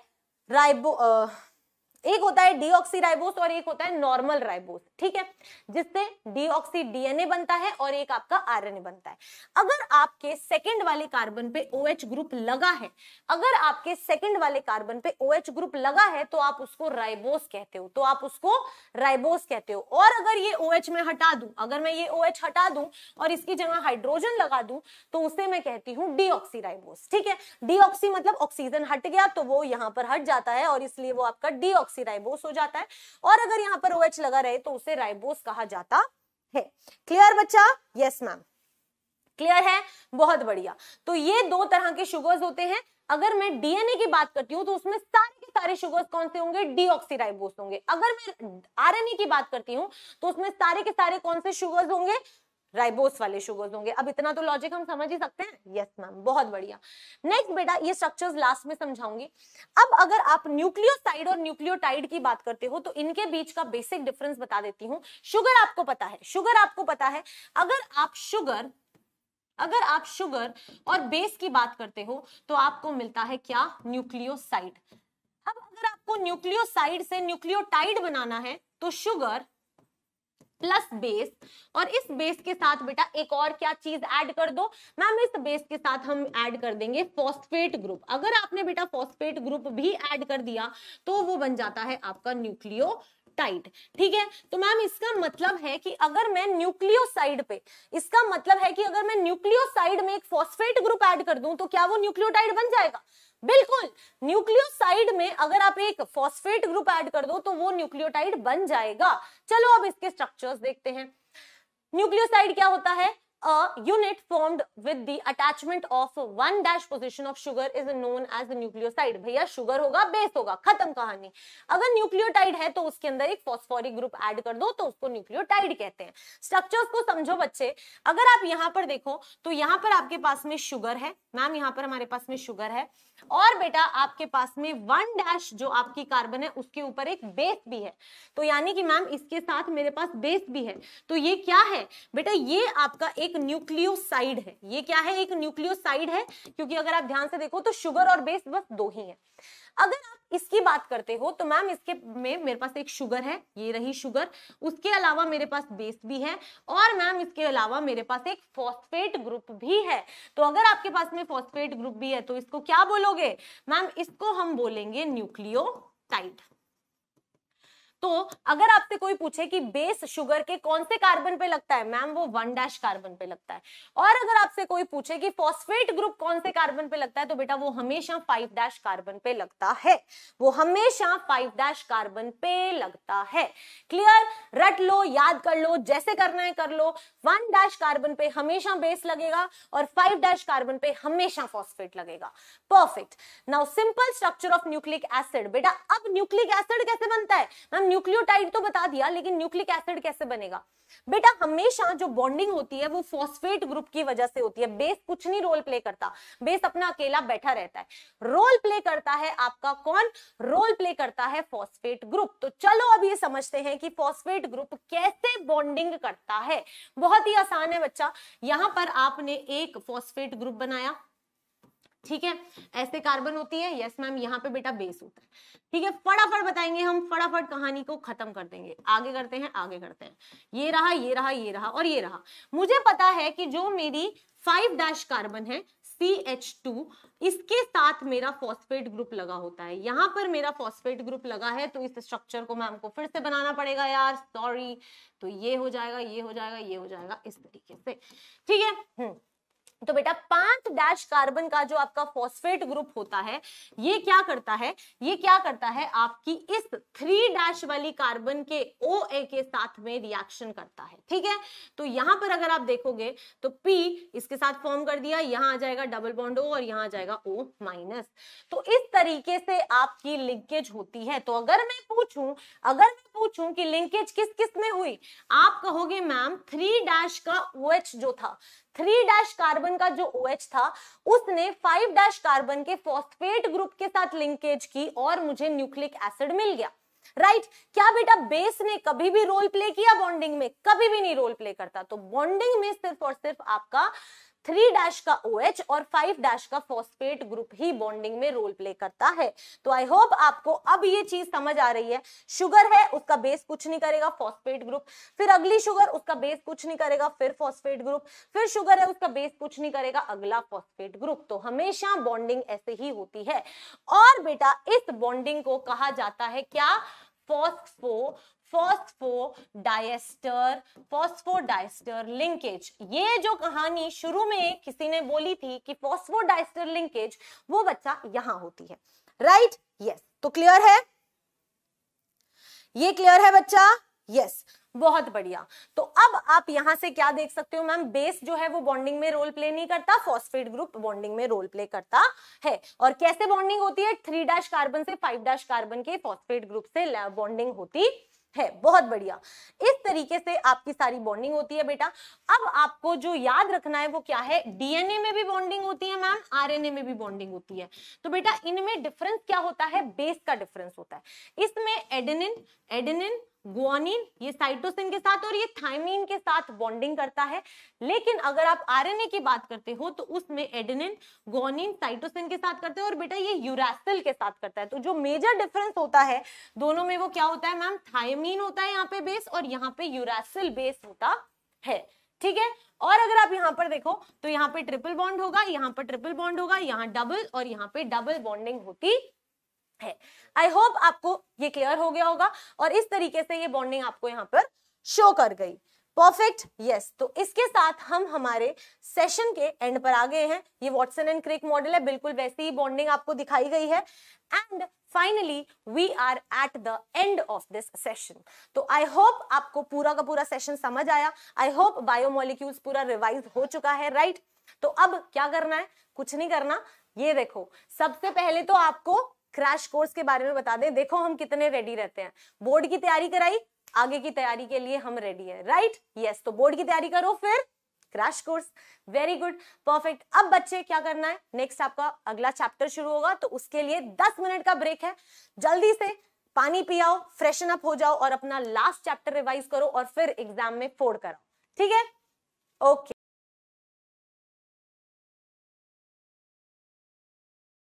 डीऑक्सीराइबोस और एक होता है नॉर्मल राइबोस, ठीक है, जिससे डीऑक्सी डीएनए बनता है और एक आपका आरएनए बनता है। अगर आपके सेकंड वाले कार्बन पे OH ग्रुप लगा है, अगर आपके सेकंड वाले कार्बन पे OH ग्रुप लगा है तो आप उसको राइबोस कहते हो, तो आप उसको राइबोस कहते हो। और अगर ये OH में हटा दूं, अगर मैं ये OH हटा दूं और इसकी जगह हाइड्रोजन लगा दूं तो उसे मैं कहती हूं डीऑक्सीराइबोस, ठीक है। डीऑक्सी मतलब ऑक्सीजन हट गया तो वो यहां पर हट जाता है और इसलिए वो आपका डीऑक्सीराइबोस हो जाता है। और अगर यहां पर OH लगा रहे तो उसे राइबोस कहा जाता है। क्लियर बच्चा? यस मैम, क्लियर है, बहुत बढ़िया। तो ये 2 तरह के शुगर्स होते हैं। अगर मैं डीएनए की बात करती हूँ तो उसमें सारे के सारे शुगर्स कौन से होंगे, डीऑक्सीराइबोस होंगे। अगर मैं आरएनए की बात करती हूँ तो उसमें सारे के सारे कौन से शुगर्स होंगे, राइबोस वाले शुगर्स होंगे। अब इतना तो लॉजिक हम समझ ही सकते हैं। यस मैम, बहुत बढ़िया। नेक्स्ट बेटा, ये स्ट्रक्चर्स लास्ट में समझाऊंगी। अब अगर आप न्यूक्लियोसाइड और न्यूक्लियोटाइड की बात करते हो तो इनके बीच का बेसिक डिफरेंस बता देती हूँ। शुगर आपको पता है, शुगर आपको पता है। अगर आप शुगर और बेस की बात करते हो तो आपको मिलता है क्या, न्यूक्लियोसाइड। अब अगर आपको न्यूक्लियोसाइड से न्यूक्लियोटाइड बनाना है तो शुगर प्लस बेस, और इस बेस के साथ बेटा एक और क्या चीज ऐड कर दो मैम, इस बेस के साथ हम ऐड कर देंगे फॉस्फेट ग्रुप। अगर आपने बेटा फॉस्फेट ग्रुप भी ऐड कर दिया तो वो बन जाता है आपका न्यूक्लियोटाइड, ठीक है। तो मैम इसका मतलब है कि अगर मैं न्यूक्लियोसाइड पे, इसका मतलब है कि अगर मैं न्यूक्लियोसाइड में एक फॉस्फेट ग्रुप ऐड कर दूं तो क्या वो न्यूक्लियोटाइड बन जाएगा? बिल्कुल, न्यूक्लियोसाइड में अगर आप एक फॉस्फेट ग्रुप ऐड कर दो तो वो न्यूक्लियोटाइड बन जाएगा। चलो अब इसके स्ट्रक्चर्स देखते हैं। न्यूक्लियोसाइड क्या होता है? A unit formed with the attachment of 1 dash position of sugar is known as a nucleoside। भैया शुगर होगा, बेस होगा, खत्म कहानी। अगर न्यूक्लियोटाइड है तो उसके अंदर एक फॉस्फोरिक ग्रुप ऐड कर दो तो उसको न्यूक्लियोटाइड कहते हैं। स्ट्रक्चर्स को समझो बच्चे। अगर आप यहाँ पर देखो तो यहाँ पर आपके पास में शुगर है मैम, यहाँ पर हमारे पास में शुगर है, और बेटा आपके पास में 1 डैश जो आपकी कार्बन है उसके ऊपर एक बेस भी है। तो यानी कि मैम इसके साथ मेरे पास बेस भी है। तो ये क्या है बेटा? ये आपका एक न्यूक्लियोसाइड है। ये क्या है? एक न्यूक्लियोसाइड है, क्योंकि अगर आप ध्यान से देखो तो शुगर और बेस बस 2 ही है। अगर आप इसकी बात करते हो तो मैम इसके में मेरे पास एक शुगर है, ये रही शुगर, उसके अलावा मेरे पास बेस भी है, और मैम इसके अलावा मेरे पास एक फॉस्फेट ग्रुप भी है। तो अगर आपके पास में फॉस्फेट ग्रुप भी है तो इसको क्या बोलोगे मैम? इसको हम बोलेंगे न्यूक्लियोटाइड। तो अगर आपसे कोई पूछे कि बेस शुगर के कौन से कार्बन पे लगता है, मैम वो 1 डैश कार्बन पे लगता है। और अगर आपसे कोई पूछे कि फॉस्फेट ग्रुप कौन से कार्बन पे लगता है तो बेटा वो हमेशा 5 डैश कार्बन पे लगता है, वो हमेशा 5 डैश कार्बन पे लगता है। क्लियर? रट लो, याद कर लो, जैसे करना है कर लो। 1 डैश कार्बन पे हमेशा बेस लगेगा और 5 डैश कार्बन पे हमेशा फॉस्फेट लगेगा। Perfect. Now simple structure of nucleic acid. बेटा अब न्यूक्लिक एसिड कैसे बनता है मैम? न्यूक्लियोटाइड तो बता दिया, लेकिन न्यूक्लिक एसिड कैसे बनेगा बेटा? हमेशा जो बॉन्डिंग होती है वो फॉस्फेट ग्रुप की वजह से होती है। बेस कुछ नहीं रोल प्ले करता, बेस अपना अकेला बैठा रहता है। रोल प्ले करता है आपका कौन? रोल प्ले करता है फॉस्फेट ग्रुप। तो चलो अब ये समझते हैं कि फॉस्फेट ग्रुप कैसे बॉन्डिंग करता है। बहुत ही आसान है बच्चा। यहां पर आपने एक फॉस्फेट ग्रुप बनाया, ठीक है, ऐसे कार्बन होती है, यस मैम, यहाँ पे बेटा बेस होता है, ठीक है। फटाफट बताएंगे हम, फटाफट कहानी को खत्म कर देंगे। आगे करते हैं, आगे करते हैं। ये रहा, ये रहा, ये रहा और ये रहा। मुझे पता है कि जो मेरी 5' कार्बन है CH2, इसके साथ मेरा फॉस्फेट ग्रुप लगा होता है। यहां पर मेरा फॉस्फेट ग्रुप लगा है, तो इस स्ट्रक्चर को मैम को फिर से बनाना पड़ेगा यार, सॉरी। तो ये हो जाएगा, ये हो जाएगा, ये हो जाएगा इस तरीके से, ठीक है। तो बेटा 5' कार्बन का जो आपका फॉस्फेट ग्रुप होता है, ये क्या करता है? ये क्या करता है? आपकी इस 3' वाली कार्बन के OA के साथ में रिएक्शन करता है, ठीक है। तो यहां पर अगर आप देखोगे तो P इसके साथ फॉर्म कर दिया, यहां आ जाएगा डबल बॉन्ड O और यहां आ जाएगा O-। तो इस तरीके से आपकी लिंकेज होती है। तो अगर मैं पूछूं कि लिंकेज किस किस में हुई, आप कहोगे मैम 3' का OH जो था, 3' कार्बन का जो OH था, उसने 5' कार्बन के फॉस्फेट ग्रुप के साथ लिंकेज की और मुझे न्यूक्लिक एसिड मिल गया, राइट। क्या बेटा बेस ने कभी भी रोल प्ले किया बॉन्डिंग में? कभी भी नहीं रोल प्ले करता। तो बॉन्डिंग में सिर्फ और सिर्फ आपका 3' का OH और 5' का फॉस्फेट ग्रुप ही बॉन्डिंग में रोल प्ले करता है। तो आई होप आपको अब ये चीज समझ आ रही है। शुगर है, उसका बेस कुछ नहीं करेगा, फॉस्फेट ग्रुप। फिर अगली शुगर, उसका बेस कुछ नहीं करेगा, फिर फॉस्फेट ग्रुप। फिर शुगर है, उसका बेस कुछ नहीं करेगा, अगला फॉस्फेट ग्रुप। तो हमेशा बॉन्डिंग ऐसे ही होती है। और बेटा इस बॉन्डिंग को कहा जाता है क्या? Phosphodiester linkage. ये जो कहानी शुरू में किसी ने बोली थी कि फॉस्फोडाइस्टर लिंकेज, वो बच्चा यहां होती है, राइट, यस। तो क्लियर है? ये क्लियर है बच्चा? यस, बहुत बढ़िया। तो अब आप यहां से क्या देख सकते हो मैम? बेस जो है वो बॉन्डिंग में रोल प्ले नहीं करता, फॉस्फेट ग्रुप बॉन्डिंग में रोल प्ले करता है। और कैसे बॉन्डिंग होती है? 3' कार्बन से 5' कार्बन के फॉस्फेट ग्रुप से बॉन्डिंग होती है। बहुत बढ़िया। इस तरीके से आपकी सारी बॉन्डिंग होती है बेटा। अब आपको जो याद रखना है वो क्या है? डीएनए में भी बॉन्डिंग होती है मैम, आरएनए में भी बॉन्डिंग होती है। तो बेटा इनमें डिफरेंस क्या होता है? बेस का डिफरेंस होता है। इसमें एडेनिन गुआनिन, ये साइटोसिन के साथ और ये थायमीन के साथ बॉन्डिंग करता है। लेकिन अगर आप आरएनए की बात करते हो तो उसमें एडेनिन गुआनिन साइटोसिन के साथ करते हैं और बेटा ये यूरासिल के साथ करता है। तो जो मेजर डिफरेंस होता है दोनों में वो क्या होता है मैम? थायमीन होता है यहाँ पे बेस और यहाँ पे यूरासिल बेस होता है, ठीक है। और अगर आप यहाँ पर देखो तो यहाँ पे ट्रिपल बॉन्ड होगा, यहाँ पर ट्रिपल बॉन्ड होगा, यहाँ डबल और यहाँ पे डबल बॉन्डिंग होती है। आई होप आपको ये क्लियर हो गया होगा और इस तरीके से ये बॉन्डिंग आपको यहाँ पर शो कर गई। Perfect, yes. तो इसके साथ हम हमारे सेशन के एंड पर आ गए हैं। ये वॉटसन एंड क्रिक मॉडल है, बिल्कुल वैसी ही बॉन्डिंग आपको दिखाई गई है। And finally we are at the end of this session. तो आई होप आपको पूरा का पूरा सेशन समझ आया। आई होप बायोमोलिक्यूल्स पूरा रिवाइज हो चुका है, राइट। तो अब क्या करना है? कुछ नहीं करना। ये देखो, सबसे पहले तो आपको क्रैश कोर्स के बारे में बता दें। देखो हम कितने रेडी रहते हैं। बोर्ड की तैयारी कराई, आगे की तैयारी के लिए हम रेडी है, राइट, यस। तो बोर्ड की तैयारी करो, फिर crash course. Very good, perfect. अब बच्चे क्या करना है? नेक्स्ट आपका अगला चैप्टर शुरू होगा, तो उसके लिए 10 मिनट का ब्रेक है। जल्दी से पानी पियाओ, फ्रेशन अप हो जाओ और अपना लास्ट चैप्टर रिवाइज करो और फिर एग्जाम में फोड़ कराओ, ठीक है? ओके।